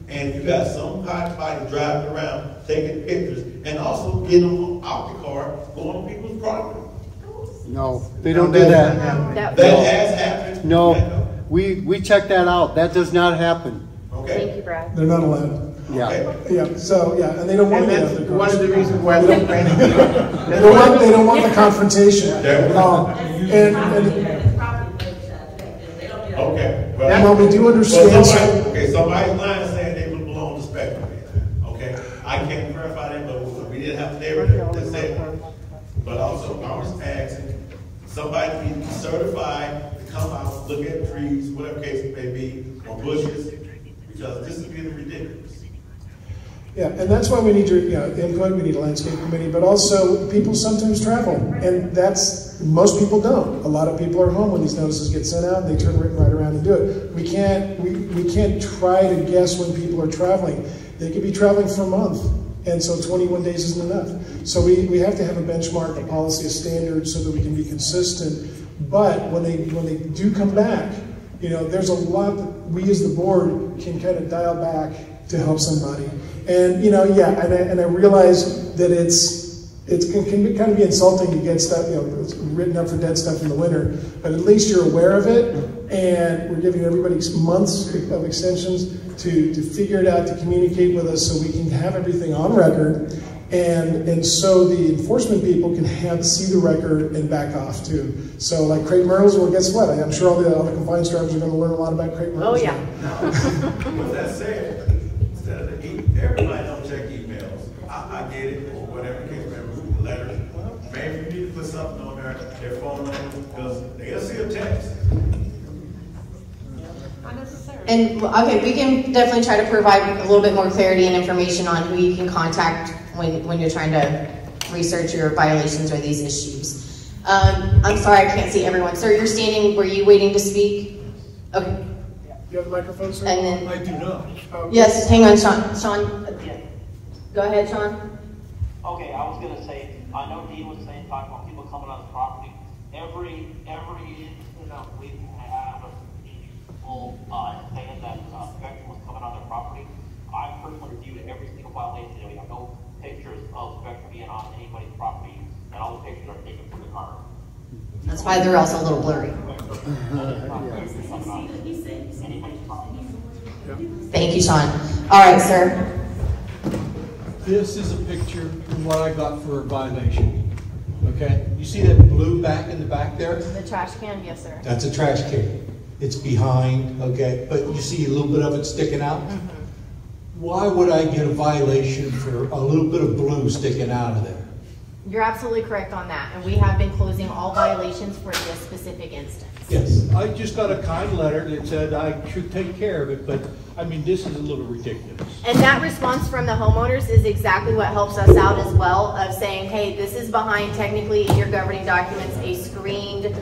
and you got somebody driving around taking pictures and also getting them out the car, going on people's property. No, they don't do that. That has happened. No, we checked that out. That does not happen. Okay. Thank you, Brad. They're not allowed. Yeah. Okay. Yeah, so, yeah, and they don't want to get out their cars. One of the reasons why we don't grant They don't want the confrontation. Okay. Well, we do understand. Somebody's lying saying they would belong to Spectrum. Okay. I can't verify that, but we didn't have a neighbor that said it. But also, I was asking somebody to be certified to come out, look at trees, whatever case it may be, or bushes, because this is getting ridiculous. Yeah, and that's why we need your input. We need a landscape committee, but also people sometimes travel, and most people don't. A lot of people are home when these notices get sent out, and they turn right around and do it. We can't try to guess when people are traveling. They could be traveling for a month, and so 21 days isn't enough. So we have to have a benchmark, a policy, a standard, so that we can be consistent. But when they do come back, there's a lot that we as the board can kind of dial back to help somebody. And and I realize that it can be kind of be insulting to get stuff, it's written up for dead stuff in the winter, but at least you're aware of it, and we're giving everybody months of extensions to figure it out, to communicate with us so we can have everything on record, and so the enforcement people can see the record and back off too. So like Craig Merles, well, guess what? I'm sure all the compliance drivers are going to learn a lot about Craig Merles. Oh yeah. With that said, instead of everybody don't check emails. I get it, or whatever case, remember, letters. Maybe you need to put something on their phone number, because they'll see a text. And okay, we can definitely try to provide a little bit more clarity and information on who you can contact when you're trying to research your violations or these issues. I'm sorry, I can't see everyone. Sir, you're standing, were you waiting to speak? Okay. You have the microphone, sir? And then, I do not. Yes, hang on, Sean. Go ahead, Sean. Okay, I was gonna say, I know Dean was saying, talking about people coming on the property. Every we have people saying that Spectrum was coming on their property. I personally reviewed every single violation, and we have no pictures of Spectrum being on anybody's property, and all the pictures are taken from the car. That's why they're also a little blurry. Thank you, Sean. All right, sir. This is a picture of what I got for a violation. Okay? You see that blue back in the back there? The trash can, yes, sir. That's a trash can. It's behind, okay? But you see a little bit of it sticking out? Mm-hmm. Why would I get a violation for a little bit of blue sticking out of there? You're absolutely correct on that, and we have been closing all violations for this specific instance. Yes, I just got a kind letter that said I should take care of it, but I mean, this is a little ridiculous. And that response from the homeowners is exactly what helps us out as well, of saying, hey, this is behind technically in your governing documents a screened,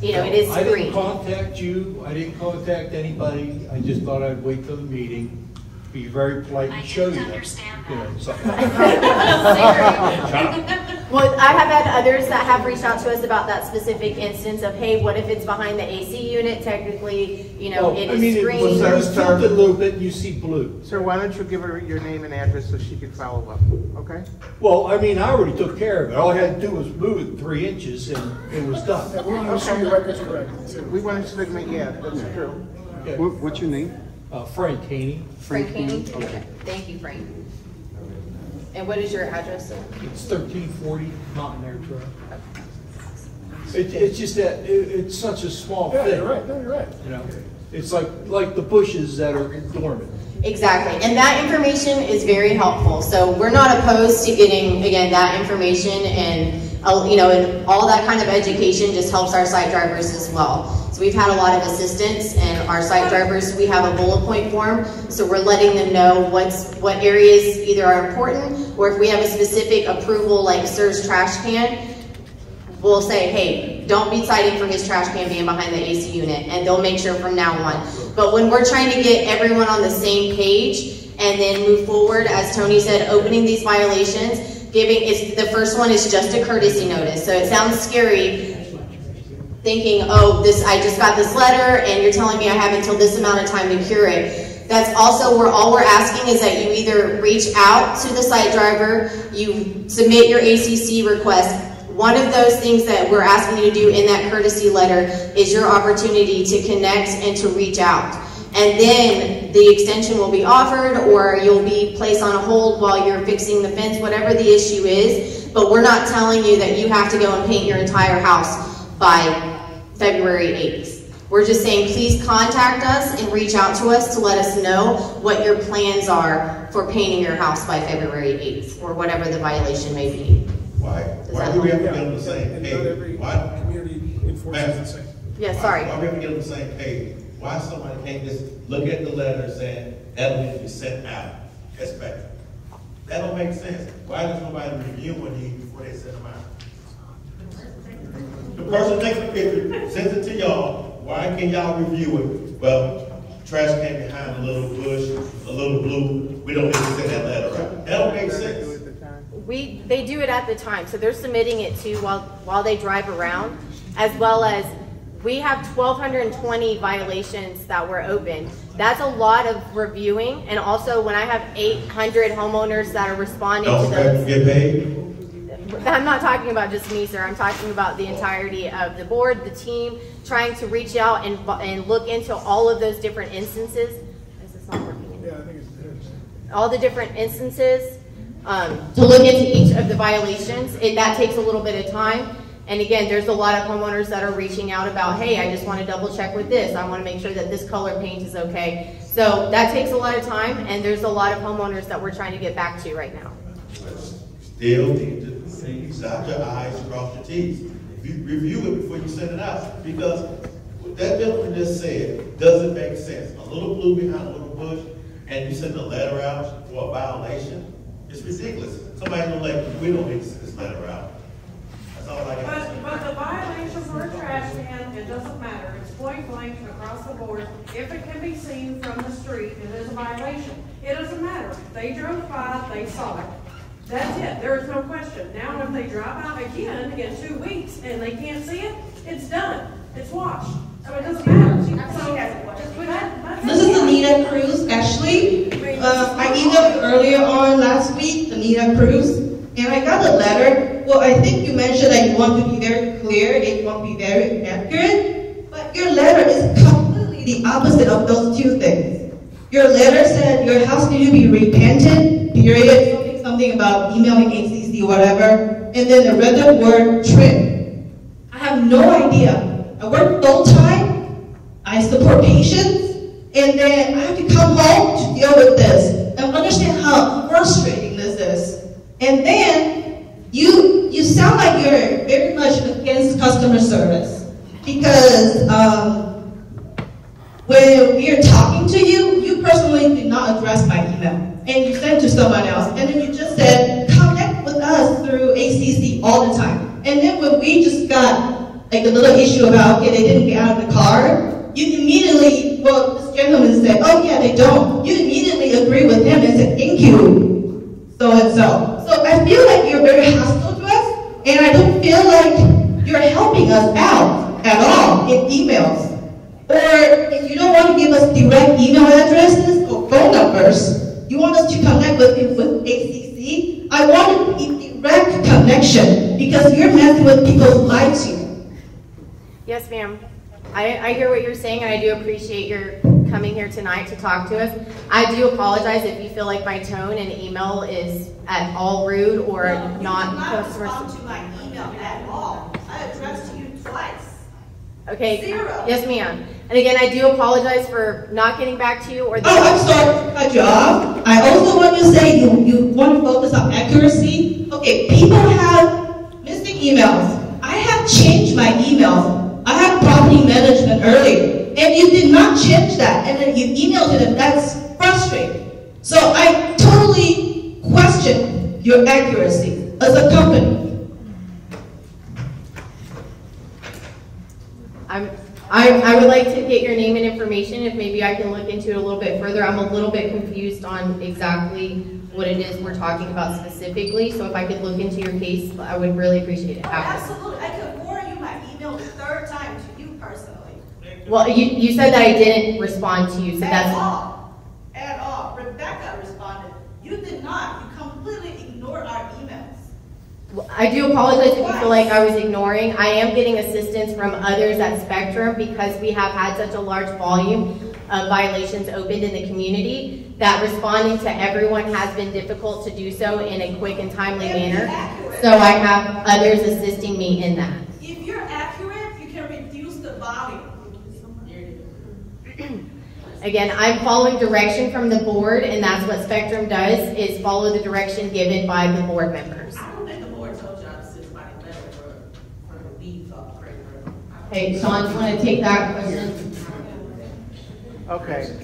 you know, it is I didn't screened. contact you, I didn't contact anybody, I just thought I'd wait till the meeting, be very polite and show you that. You know, something. Well, I have had others that have reached out to us about that specific instance of, hey, what if it's behind the AC unit? Technically, you know, it is screened. It was tilted a little bit and you see blue. Sir, why don't you give her your name and address so she can follow up, okay? Well, I mean, I already took care of it. All I had to do was move it 3 inches and it was done. Yeah, we want to show your records correct. We want to submit, yeah, that's true. Okay. What's your name? Frank Haney. Frank Haney? Okay. Thank you, Frank. And what is your address, sir? It's 1340 Mountain Air Trail. It's just that it's such a small thing. You're right. No, you're right. You know, it's like the bushes that are dormant. Exactly, and that information is very helpful. So we're not opposed to getting, again, that information, and you know, and all that kind of education just helps our site drivers as well. So we've had a lot of assistance, and our site drivers, we have a bullet point form, so we're letting them know what areas either are important, or if we have a specific approval like Sir's trash can, we'll say, hey, don't be citing for his trash can being behind the AC unit, and they'll make sure from now on. But when we're trying to get everyone on the same page and then move forward, as Tony said, opening these violations, the first one is just a courtesy notice. So it sounds scary thinking, oh, I just got this letter and you're telling me I have until this amount of time to cure it. That's also where all we're asking is that you either reach out to the site driver, you submit your ACC request. One of those things that we're asking you to do in that courtesy letter is your opportunity to connect and to reach out. And then the extension will be offered, or you'll be placed on a hold while you're fixing the fence, whatever the issue is. But we're not telling you that you have to go and paint your entire house by February 8th. We're just saying, please contact us and reach out to us to let us know what your plans are for painting your house by February 8th, or whatever the violation may be. Why do we have to get on the same page? Why? Community enforcement the same. Yeah, sorry. Why do we have to get on the same page? Why somebody can't just look at the letter saying that needs to be sent out? Expect. That don't make sense. Why does nobody review these before they send them out? The person takes the picture, sends it to y'all. Why can't y'all review it? Well, trash can behind a little bush, a little blue. We don't need to send that letter out. That don't make sense. They do it at the time, so they're submitting it to while they drive around, as well as we have 1,220 violations that were open. That's a lot of reviewing, and also when I have 800 homeowners that are responding to those. Get paid? I'm not talking about just me, sir. I'm talking about the entirety of the board, the team, trying to reach out and look into all of those different instances. Is this not working? Yeah, I think it's all the different instances. To look into each of the violations. That takes a little bit of time. And again, there's a lot of homeowners that are reaching out about, hey, I just want to double check with this. I want to make sure that this color paint is okay. So that takes a lot of time, and there's a lot of homeowners that we're trying to get back to right now. Still need to dot your I's, cross your T's. If you review it before you send it out, because what that gentleman just said doesn't make sense. A little blue behind a little bush, and you send a letter out for a violation. It's ridiculous. Somebody's gonna we don't need to send this letter out. That's all I got to say. But the violation for a trash can, it doesn't matter. It's point blank across the board. If it can be seen from the street, it is a violation. It doesn't matter. They drove by, they saw it. That's it. There is no question. Now if they drive out again in 2 weeks and they can't see it, it's done. It's washed. So it doesn't matter. This is Anita Cruz, Ashley. I emailed earlier on last week, Anita Cruz, and I got a letter. Well, I think you mentioned that you want to be very clear, it won't be very accurate, but your letter is completely the opposite of those two things. Your letter said your house needs to be repainted, period, something about emailing ACC, whatever, and then the other word trim. I have no idea. I work full time, I support patients, and then I have to come home to deal with this and understand how frustrating this is. And then you sound like you're very much against customer service because when we are talking to you, you personally did not address my email, and you sent to someone else, and then you just said, connect with us through ACC all the time. And then when we just got like a little issue about, okay, they didn't get out of the car, you immediately, well, this gentleman said, oh yeah, they don't. You immediately agree with him and said, thank you, so and so. So I feel like you're very hostile to us, and I don't feel like you're helping us out at all in emails. Or if you don't want to give us direct email addresses or phone numbers, you want us to connect with ACC, I want a direct connection because you're messing with people's lives here. Yes, ma'am. I hear what you're saying, and I do appreciate your coming here tonight to talk to us. I do apologize if you feel like my tone and email is at all rude or not customer. You did not respond to my email at all. I addressed to you twice. Okay. 0. Yes, ma'am. And again, I do apologize for not getting back to you or the. Oh, I'm sorry to cut you off. I also want to say you want to focus on accuracy. Okay, people have missing emails. I have changed my emails. I had property management earlier, and you did not change that, and then you emailed it, and that's frustrating. So I totally question your accuracy as a company. I would like to get your name and information if maybe I can look into it a little bit further. I'm a little bit confused on exactly what it is we're talking about specifically, so if I could look into your case, I would really appreciate it. Oh, absolutely. I could forward you my email the 3rd time to you personally. Well, you said that I didn't respond to you, so that's... At all. Rebecca responded. You did not. You completely ignored our emails. I do apologize if you feel like I was ignoring. I am getting assistance from others at Spectrum because we have had such a large volume of violations opened in the community that responding to everyone has been difficult to do so in a quick and timely manner. So I have others assisting me in that. If you're accurate, you can reduce the volume. Again, I'm following direction from the board, and that's what Spectrum does, is follow the direction given by the board members. I don't think the board told y'all to send somebody a letter for the leaves off the paper. Hey, Sean, do you want to take that question? Okay.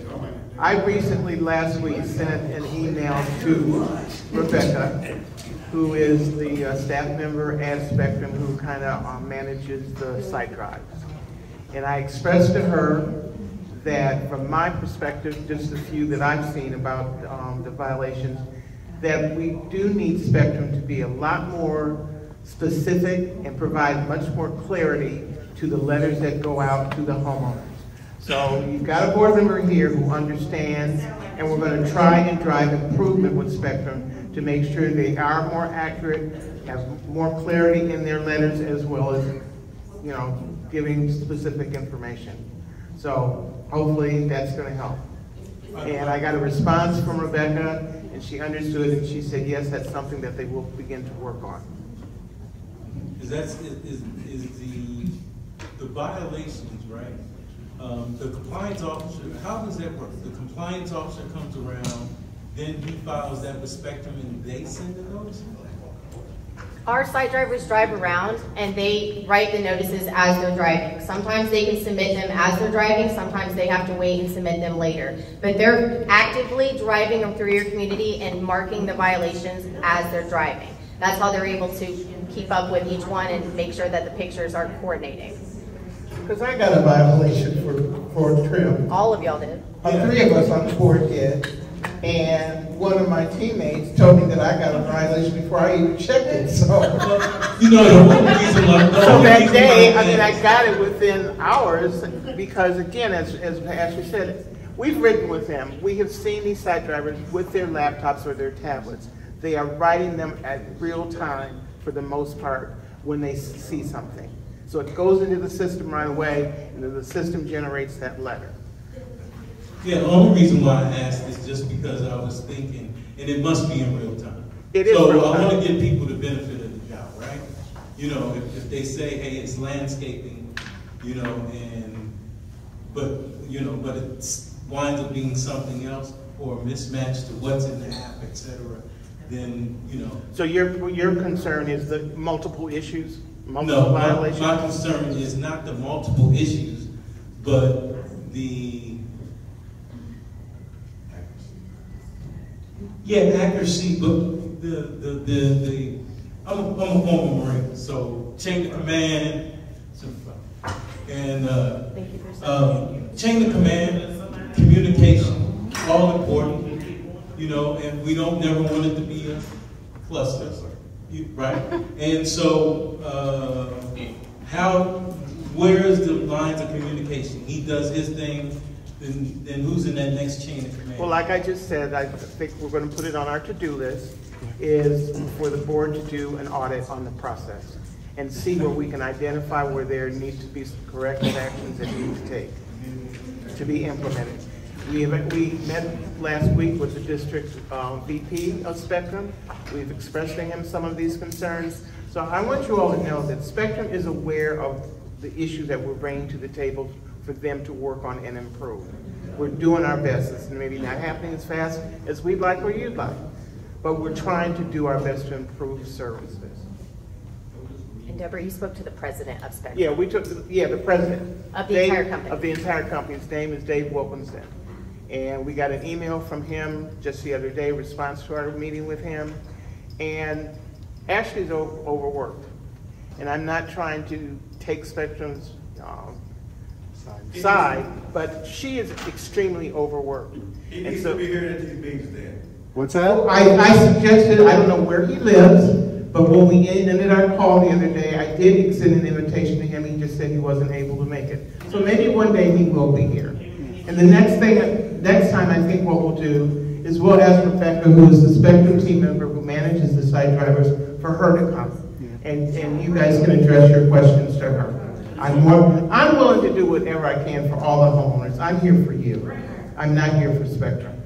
I recently, last week, sent an email to Rebecca, who is the staff member at Spectrum who kind of manages the site drives. And I expressed to her that from my perspective, just a few that I've seen about the violations, that we do need Spectrum to be a lot more specific and provide much more clarity to the letters that go out to the homeowners. So you've got a board member here who understands, and we're going to try and drive improvement with Spectrum to make sure they are more accurate, have more clarity in their letters, as well as, you know, giving specific information. So hopefully that's going to help. And I got a response from Rebecca, and she understood, and she said, yes, that's something that they will begin to work on. Is the violations, right? The compliance officer, how does that work? The compliance officer comes around, then he files that with Spectrum, and they send the notice? Our site drivers drive around and they write the notices as they're driving. Sometimes they can submit them as they're driving, sometimes they have to wait and submit them later. But they're actively driving them through your community and marking the violations as they're driving. That's how they're able to keep up with each one and make sure that the pictures are coordinating. Because I got a violation for trim. All of y'all did. 3 of us on the board did. And one of my teammates told me that I got a violation before I even checked it. So, you know, the reason why. So that day, I mean, I got it within hours because, again, as we said, we've written with them. We have seen these site drivers with their laptops or their tablets. They are writing them at real time for the most part when they see something. So it goes into the system right away, and then the system generates that letter. Yeah, the only reason why I asked is just because I was thinking, and it must be in real time. It is real time. So I want to give people the benefit of the doubt, right? You know, if they say, hey, it's landscaping, you know, but it winds up being something else or a mismatch to what's in the app, etc. then, you know. So your concern is the multiple issues, No, violations? my concern is not the multiple issues, but accuracy, but I'm a former Marine, so chain of command, and chain of command, communication, all important, you know, and we don't never want it to be a cluster, right? And so, where is the lines of communication? He does his thing, then who's in that next chain of command? Well, like I just said, I think we're going to put it on our to-do list, is for the board to do an audit on the process and see where we can identify where there needs to be some corrective actions that need to take to be implemented. We met last week with the district VP of Spectrum. We've expressed to him some of these concerns. So I want you all to know that Spectrum is aware of the issue that we're bringing to the table for them to work on and improve. We're doing our best. It's maybe not happening as fast as we'd like or you'd like, but we're trying to do our best to improve services. And Deborah, you spoke to the president of Spectrum. Yeah, the president. Of the entire company. Of the entire company. His name is Dave Wilkinson. And we got an email from him just the other day, response to our meeting with him. And Ashley's overworked. And I'm not trying to take Spectrum's side, but she is extremely overworked. He needs to be here at these meetings then. What's that? I suggested, I don't know where he lives, but when we ended our call the other day, I did extend an invitation to him. He just said he wasn't able to make it. So maybe one day he will be here. And the next time I think what we'll do is we'll ask Rebecca, who is the Spectrum team member who manages the site drivers, for her to come. And you guys can address your questions to her. I'm willing to do whatever I can for all the homeowners. I'm here for you. I'm not here for Spectrum.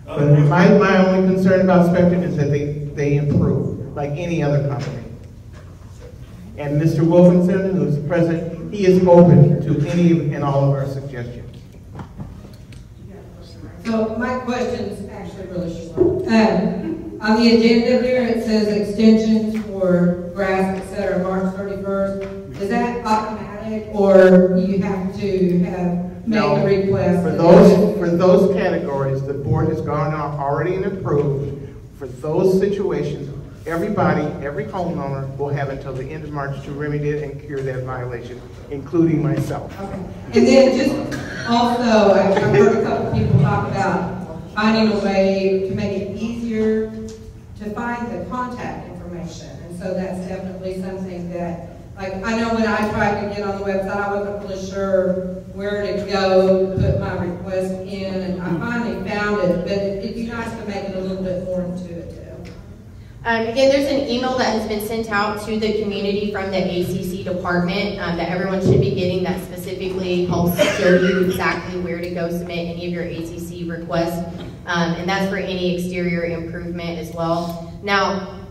But my only concern about Spectrum is that they improve, like any other company. And Mr. Wilkinson, who's the president, he is open to any and all of our suggestions. So my question's actually really short. On the agenda here, it says extensions for grass, etc., March 31st. Is that automatic, or you have to make a request? For those categories, the board has gone out already and approved. For those situations, every homeowner will have until the end of March to remedy it and cure that violation, including myself. Okay. And then just also, I've heard a couple people talk about finding a way to make it easier to find the contact information. And so that's definitely something that, like, I know when I tried to get on the website, I wasn't really sure where to go to put my request in, and I finally found it, but it'd be nice to make it a little bit more intuitive. Again, there's an email that has been sent out to the community from the ACC department that everyone should be getting, that specifically helps show you exactly where to go submit any of your ACC requests, and that's for any exterior improvement as well. Now,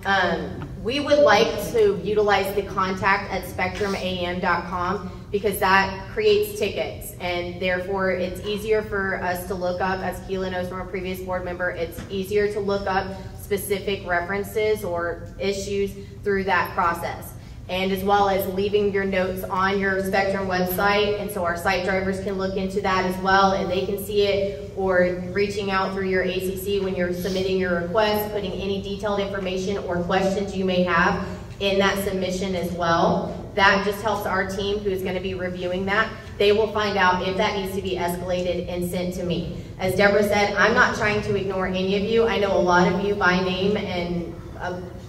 we would like to utilize the contact at spectrumam.com because that creates tickets, and therefore it's easier for us to look up, as Keela knows from a previous board member, it's easier to look up specific references or issues through that process. And as well as leaving your notes on your Spectrum website, and so our site drivers can look into that as well and they can see it, or reaching out through your ACC when you're submitting your request, putting any detailed information or questions you may have in that submission as well. That just helps our team who's going to be reviewing that. They will find out if that needs to be escalated and sent to me. As Deborah said, I'm not trying to ignore any of you. I know a lot of you by name and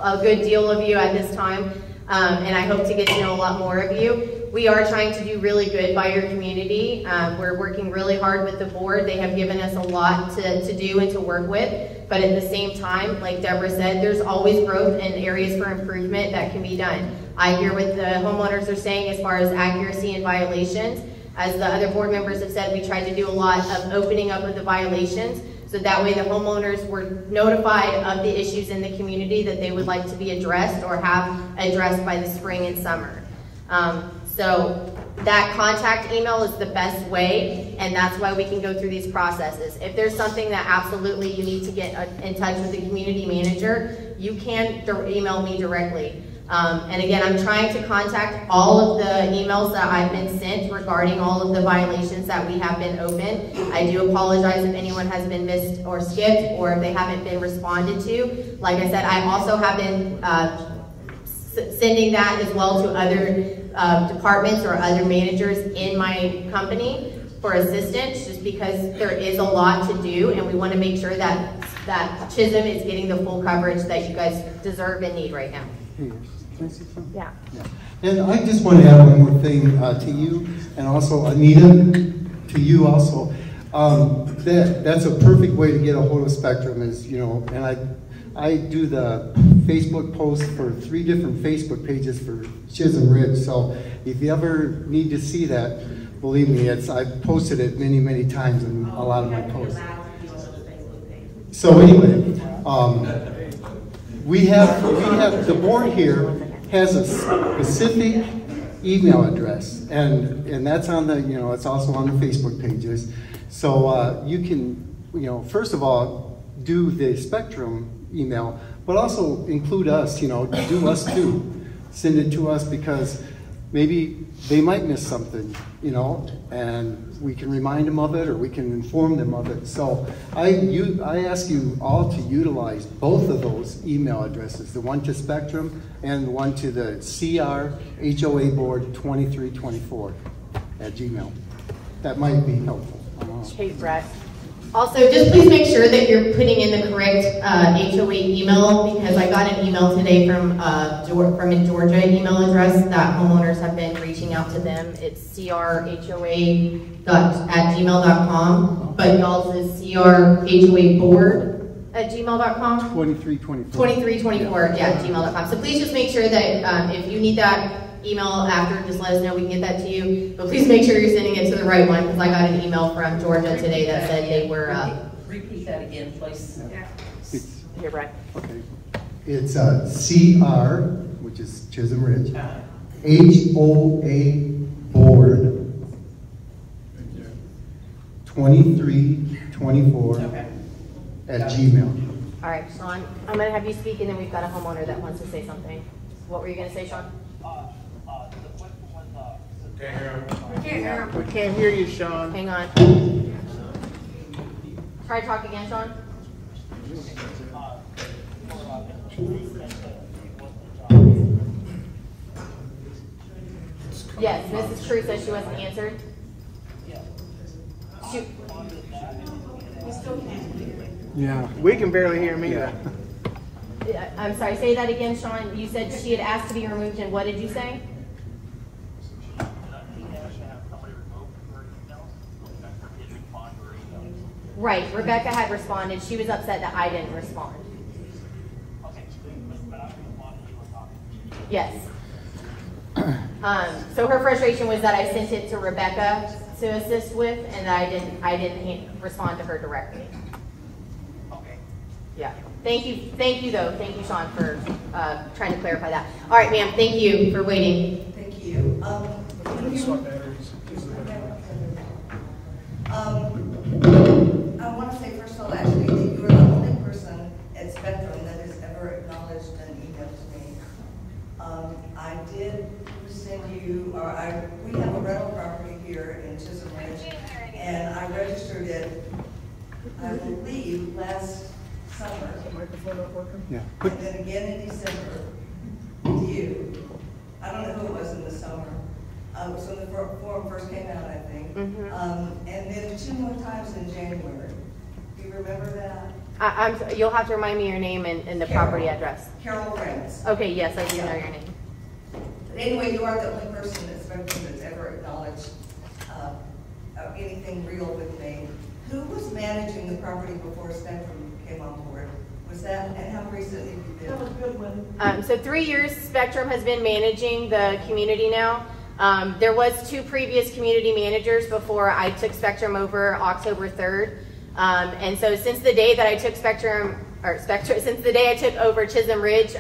a good deal of you at this time, and I hope to get to know a lot more of you. We are trying to do really good by your community. We're working really hard with the board. They have given us a lot to do and to work with, but at the same time, like Deborah said, there's always growth and areas for improvement that can be done. I hear what the homeowners are saying as far as accuracy and violations. As the other board members have said, we tried to do a lot of opening up of the violations, so that way the homeowners were notified of the issues in the community that they would like to be addressed or have addressed by the spring and summer. So that contact email is the best way, and that's why we can go through these processes. If there's something that absolutely you need to get in touch with the community manager, you can email me directly. And again, I'm trying to contact all of the emails that I've been sent regarding all of the violations that we have been open. I do apologize if anyone has been missed or skipped, or if they haven't been responded to. Like I said, I also have been sending that as well to other departments or other managers in my company for assistance, just because there is a lot to do, and we want to make sure that Chisholm is getting the full coverage that you guys deserve and need right now. Can I say something? Yeah. And I just want to add one more thing to you, and also Anita, to you also. That's a perfect way to get a hold of Spectrum, is, you know, and I do the Facebook post for 3 different Facebook pages for Chisholm Ridge. So if you ever need to see that, believe me, I've posted it many, many times in a lot of my posts. So anyway, we have the board here has a specific email address, and that's on the, you know, it's also on the Facebook pages. So you can, you know, first of all, do the Spectrum email, but also include us, you know, do us too. Send it to us, because maybe they might miss something, you know, and we can remind them of it, or we can inform them of it. So I ask you all to utilize both of those email addresses, the one to Spectrum and the one to the CR HOA board 2324 at Gmail. That might be helpful. Hey, Brett. Also, just please make sure that you're putting in the correct HOA email, because I got an email today from a Georgia email address that homeowners have been reaching out to them. It's crhoa@gmail.com, but y'all's is crhoaboard@gmail.com. 2324. 2324, yeah, gmail.com. So please just make sure that if you need that email after, just let us know, we can get that to you. But please make sure you're sending it to the right one, because I got an email from Georgia today that said they were... Repeat that again, please. Yeah. Here, Brett. Okay. It's CR, which is Chisholm Ridge, HOA board 2324 at Gmail. All right, Sean, I'm going to have you speak, and then we've got a homeowner that wants to say something. What were you going to say, Sean? We can't hear you, Sean. Hang on. Try to talk again, Sean. Yes, Mrs. True says she wasn't answered. She still can't hear. Yeah, we can barely hear me. I'm sorry, say that again, Sean. You said she had asked to be removed, and what did you say? Right, Rebecca had responded. She was upset that I didn't respond. Yes. So her frustration was that I sent it to Rebecca to assist with, and that I didn't respond to her directly. Okay. Yeah. Thank you though. Thank you, Sean, for trying to clarify that. All right, ma'am. Thank you for waiting. Thank you. I want to say first of all, actually, that you are the only person at Spectrum that has ever acknowledged an email to me. I did send you, we have a rental property here in Chisholm Ridge, and I registered it, I believe, last summer. Yeah. And then again in December with you. I don't know who it was in the summer. So when the form first came out, I think. And then 2 more times in January. Do you remember that? You'll have to remind me your name and the property address. Carol Friends. Okay, yes, I do know your name. But anyway, you are the only person at Spectrum that's ever acknowledged anything real with me. Who was managing the property before Spectrum came on board? Was that, and how recently have you been? That was a good one. So 3 years Spectrum has been managing the community now. There was 2 previous community managers before I took Spectrum over October 3rd. And so since the day that I took since the day I took over Chisholm Ridge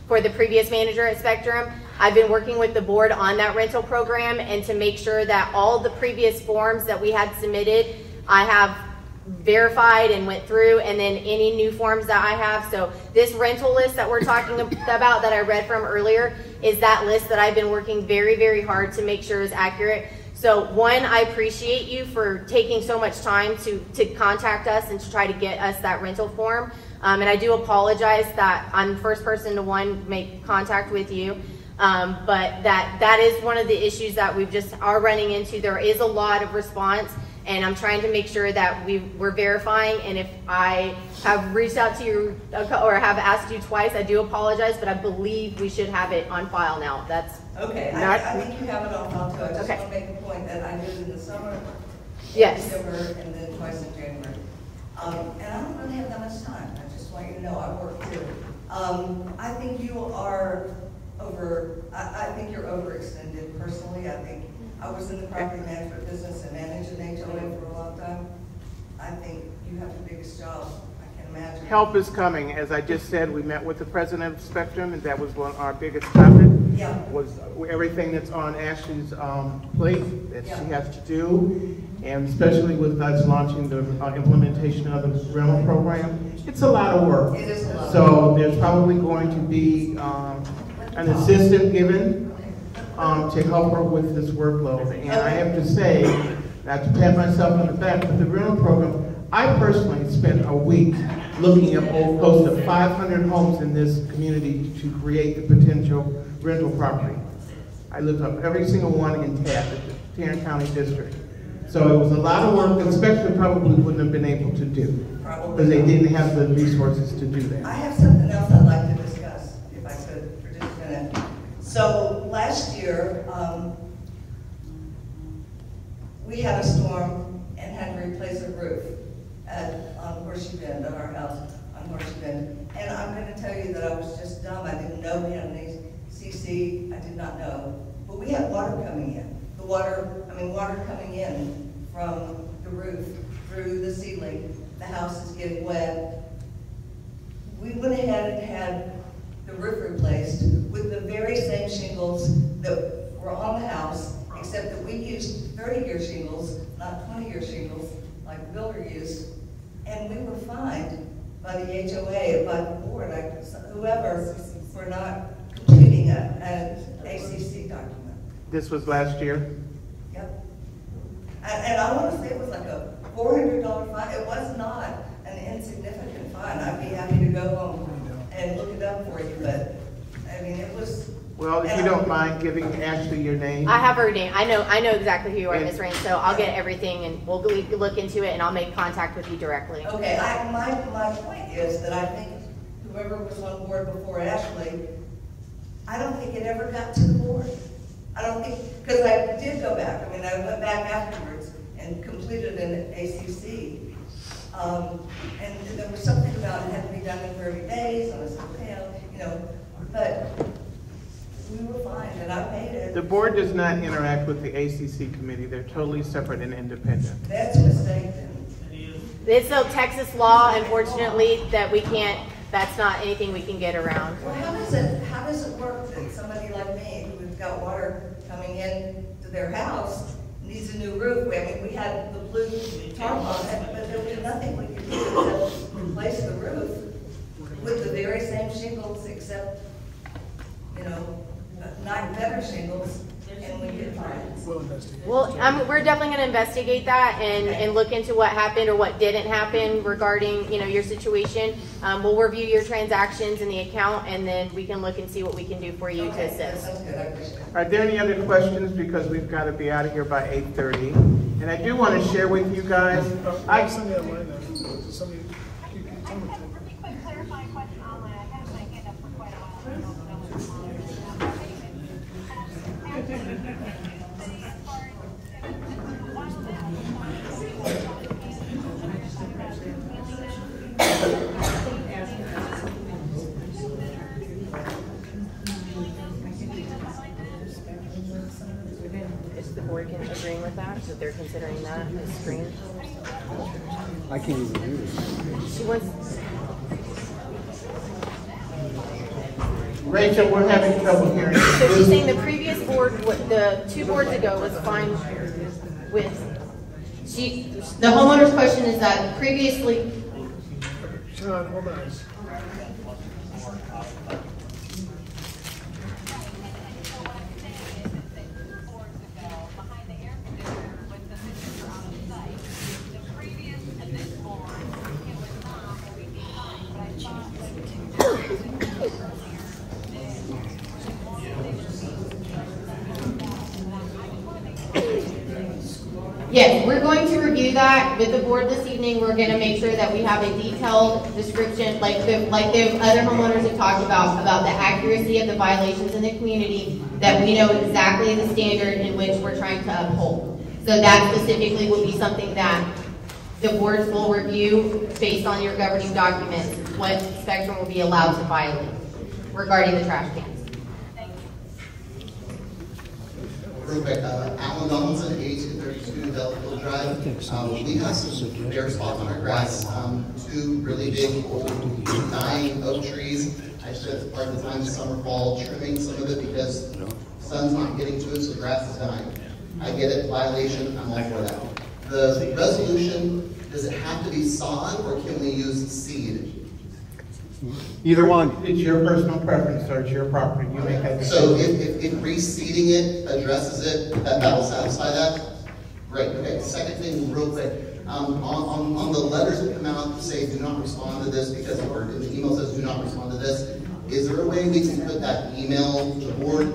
for the previous manager at Spectrum, I've been working with the board on that rental program and to make sure that all the previous forms that we had submitted, I have verified and went through, and then any new forms that I have. So this rental list that we're talking about that I read from earlier is that list that I've been working very, very hard to make sure is accurate. So one, I appreciate you for taking so much time to contact us and to try to get us that rental form. And I do apologize that I'm the first person to make contact with you. But that is one of the issues that we've just are running into. There is a lot of response, and I'm trying to make sure that we're verifying. And if I have reached out to you or have asked you twice, I do apologize, but I believe we should have it on file now. That's okay. I think you have it on file too. I just want to make the point that I do it in the summer, yes, December, and then twice in January. And I don't really have that much time. I just want you to know I work too. I think you are I think you're overextended personally. I think I was in the property management business and managed an HOA for a long time. I think you have the biggest job I can imagine. Help is coming. As I just said, we met with the president of Spectrum, and that was one of our biggest topic. Yeah. Was everything that's on Ashley's plate that she has to do, and especially with us launching the implementation of the rental program. It's a lot of work. It is a lot. So there's probably going to be an assistant given to help her with this workload. And I have to say, not to pat myself on the back, but the rental program, I personally spent a week looking at close to 500 homes in this community to create the potential rental property. I looked up every single one in Tarrant County District. So it was a lot of work that Spectrum probably wouldn't have been able to do because they didn't have the resources to do that. I have something else I'd like to discuss, if I could, for just a minute. So last year, we had a storm and had to replace a roof on Horseshoe Bend, at our house on Horseshoe Bend. And I'm going to tell you that I was just dumb. I didn't know we had an ACC. I did not know. But we had water coming in. Water coming in from the roof through the ceiling. The house is getting wet. We went ahead and had the roof replaced with the very same shingles that were on the house, except that we used 30-year shingles, not 20-year shingles, like the builder used, and we were fined by the HOA, by the board, whoever, for not completing an ACC document. This was last year? Yep. And I want to say it was like a $400 fine. It was not an insignificant fine. I'd be happy to go home and look it up for you, but I mean, it was. Well, if you don't mind giving Ashley your name. I have her name. I know exactly who you are, Ms. Rain, so I'll get everything and we'll look into it and I'll make contact with you directly. Okay, my point is that I think whoever was on board before Ashley, I don't think it ever got to the board. I don't think, because I did go back. I mean, I went back afterwards and completed an ACC. And there was something about it had to be done in 30 days. I was okay, but we were fine, and I paid it. The board does not interact with the ACC committee. They're totally separate and independent. That's a mistake then. It's a Texas law, unfortunately, that we can't, that's not anything we can get around. Well, how does it work that somebody like me, who's got water coming in to their house, needs a new roof? I mean, we had the blue tarp on it, but there was nothing we could do except replace the roof with the very same shingles, except, not better shingles, and we did fine. Well, we're definitely going to investigate that and look into what happened or what didn't happen regarding, your situation. We'll review your transactions in the account, and then we can look and see what we can do for you to assist. Are there any other questions? Because we've got to be out of here by 8:30. And I do want to share with you guys. Is the board agreeing with that? So they're considering that as screen? I can't even do this. She wants. Rachel, we're having trouble hearing you. So she's saying the previous board, the 2 boards ago was fine with, the homeowner's question is that previously. Sean, hold on. Yes, we're going to review that with the board this evening. We're going to make sure that we have a detailed description, like the other homeowners have talked about the accuracy of the violations in the community, that we know exactly the standard in which we're trying to uphold. So that specifically will be something that the boards will review based on your governing documents, what Spectrum will be allowed to violate regarding the trash cans. Real quick, Alan Donaldson, 1832 Delafield Drive. We have some bare spots on our grass. 2 really big, old, dying oak trees. I spent part of the time summer, fall trimming some of it because the sun's not getting to it, so the grass is dying. I get it, violation, I'm all for that. The resolution, does it have to be sod or can we use seed? Either one. It's your personal preference, sir. It's your property. You make that decision. So if reseeding it addresses it, that will satisfy that? Great. Okay. Second thing, real quick. On the letters that come out that say do not respond to this because, or the email says do not respond to this, is there a way we can put that email to the board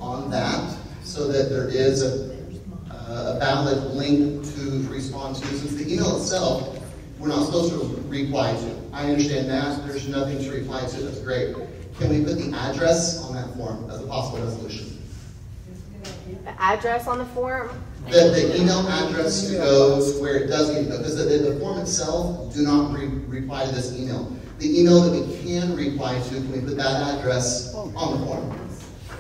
on that so that there is a valid link to respond to? Since the email itself, we're not supposed to reply to. I understand that. There's nothing to reply to. That's great. Can we put the address on that form as a possible resolution? The address on the form? The email address to go to where it does need to go. Because the form itself, do not reply to this email. The email that we can reply to, can we put that address on the form?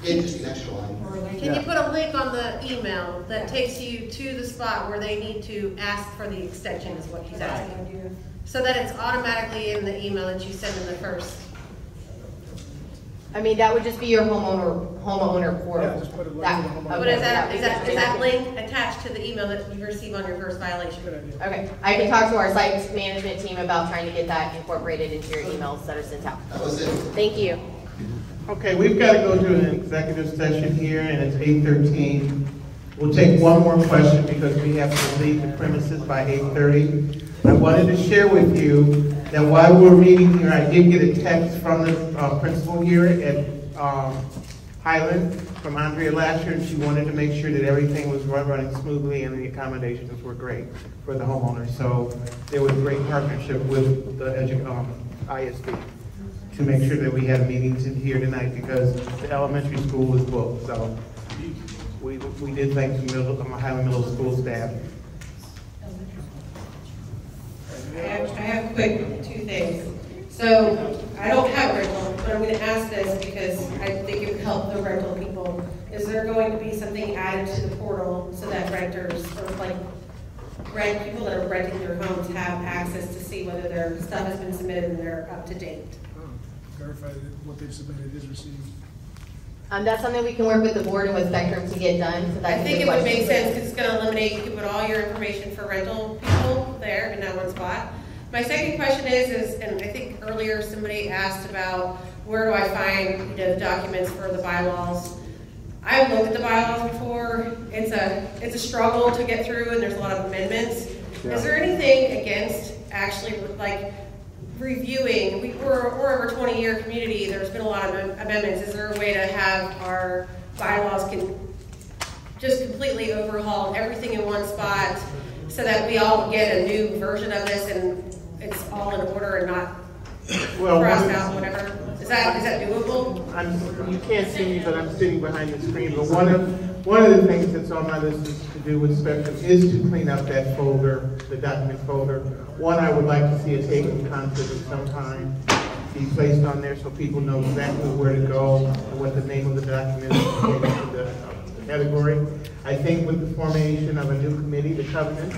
Just an extra line. Can you put a link on the email that takes you to the spot where they need to ask for the extension is what he's asking. So that it's automatically in the email that you send in the first. I mean, that would just be your homeowner portal. Yeah, just put a link in the homeowner But is that link attached to the email that you receive on your first violation? Okay, I can talk to our site management team about trying to get that incorporated into your emails that are sent out. That was it. Thank you. Okay, we've got to go to an executive session here, and it's 8:13. We'll take one more question because we have to leave the premises by 8:30. I wanted to share with you that while we were meeting here, I did get a text from the principal here at Highland from Andrea Lasher, and she wanted to make sure that everything was running smoothly and the accommodations were great for the homeowners. So there was a great partnership with the ISD to make sure that we had meetings in here tonight because the elementary school was booked. So we did thank the Highland Middle School staff. I have quick 2 things. So I don't have a rental, but I'm going to ask this because I think it would help the rental people. Is there going to be something added to the portal so that renters or like people that are renting their homes have access to see whether their stuff has been submitted and they're up to date? Verify that what they've submitted is received. That's something we can work with the board and with Spectrum to get done. So I think it would make sense because it's going to eliminate, you can put all your information for rental people there in that one spot. My second question is, and I think earlier somebody asked about where do I find the documents for the bylaws. I've looked at the bylaws before. It's a struggle to get through and there's a lot of amendments. Yeah. Is there anything against actually like reviewing? We're over a 20-year community. There's been a lot of amendments. Is there a way to have our bylaws can just completely overhaul everything in one spot so that we all get a new version of this and it's all in order and not crossed out, whatever? Is that doable? You can't see me, but I'm sitting behind the screen. But one of the things that's on my list is to do with Spectrum is to clean up that folder, the document folder. One, I would like to see a table of contents of some kind be placed on there so people know exactly where to go and what the name of the document is in the category. I think with the formation of a new committee, the covenant,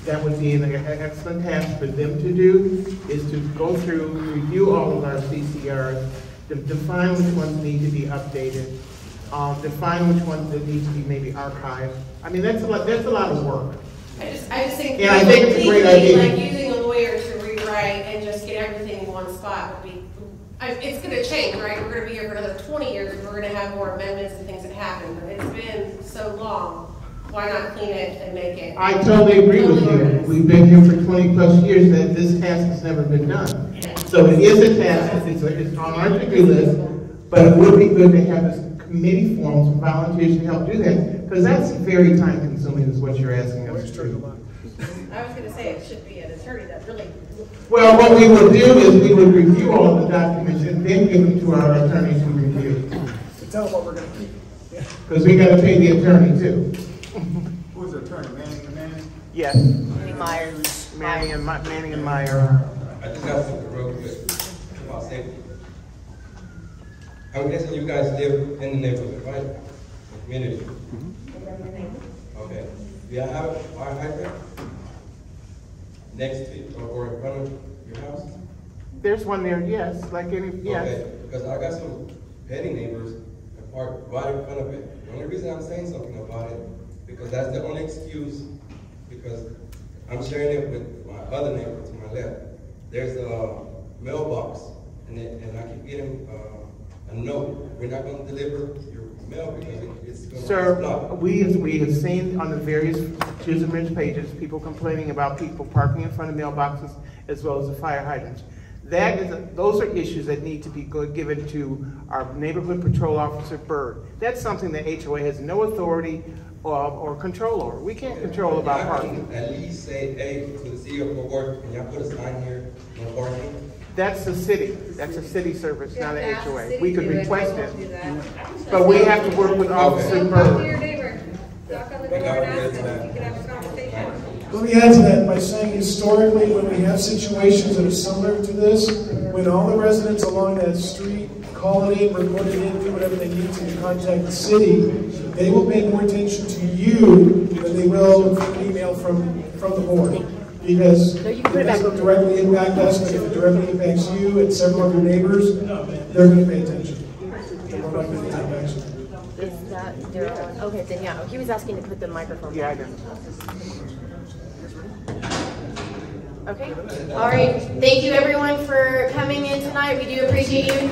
that would be an excellent task for them to do, is to go through, review all of our CCRs, define which ones need to be updated, define which ones that need to be maybe archived. I mean, that's a lot of work. I just think, yeah, I think it's a great idea. Like using a lawyer to rewrite and just get everything in one spot would be, it's going to change, right? We're going to be here for another 20 years, and we're going to have more amendments and things that happen, but it's been so long. Why not clean it and make it? I totally agree with you. We've been here for 20 plus years that this task has never been done. So it is a task, it's on our to-do list, but it would be good to have this committee form, some volunteers to help do that, because that's very time consuming is what you're asking us to do. I was going to say it should be an attorney that really... Well, what we would do is we would review all of the documents and then give them to our attorney to review. To tell them what we're going to keep. Because we got to pay the attorney too. Who's the attorney, Manning? Yes. Myers. Manning and Meyer. I just got something real quick about safety. I'm guessing you guys live in the neighborhood, right? The community. Okay. Do you have a fire hydrant next to you or in front of your house? There's one there, yes. Like any, yes. Okay, because I got some petty neighbors that park right in front of it. The only reason I'm saying something about it, because that's the only excuse, because I'm sharing it with my other neighbor to my left. There's a mailbox, and I keep getting a note. We're not going to deliver your mail because it's going to Sir, blocked. we have seen on the various Chisholm Ridge pages people complaining about people parking in front of mailboxes as well as the fire hydrants. Those are issues that need to be given to our neighborhood patrol officer, Byrd. That's something that HOA has no authority or control over. We can't control about parking. At least say, hey, to the city of Fort Worth, can y'all put a sign here, no parking? That's the city. That's a city service, not an HOA. We could request it, but we have to work with Officer Byrd. Let me add to that by saying historically, when we have situations that are similar to this, when all the residents along that street call it in, report it in, do whatever they need to contact the city, they will pay more attention to you than they will an email from the board. Because it doesn't directly impact us, but if it directly impacts you and several of your neighbors, they're going to pay attention. They're more likely to take action. Is that Daryl? Okay, then yeah. He was asking to put the microphone. Yeah, I did. Okay. All right. Thank you everyone for coming in tonight. We do appreciate you.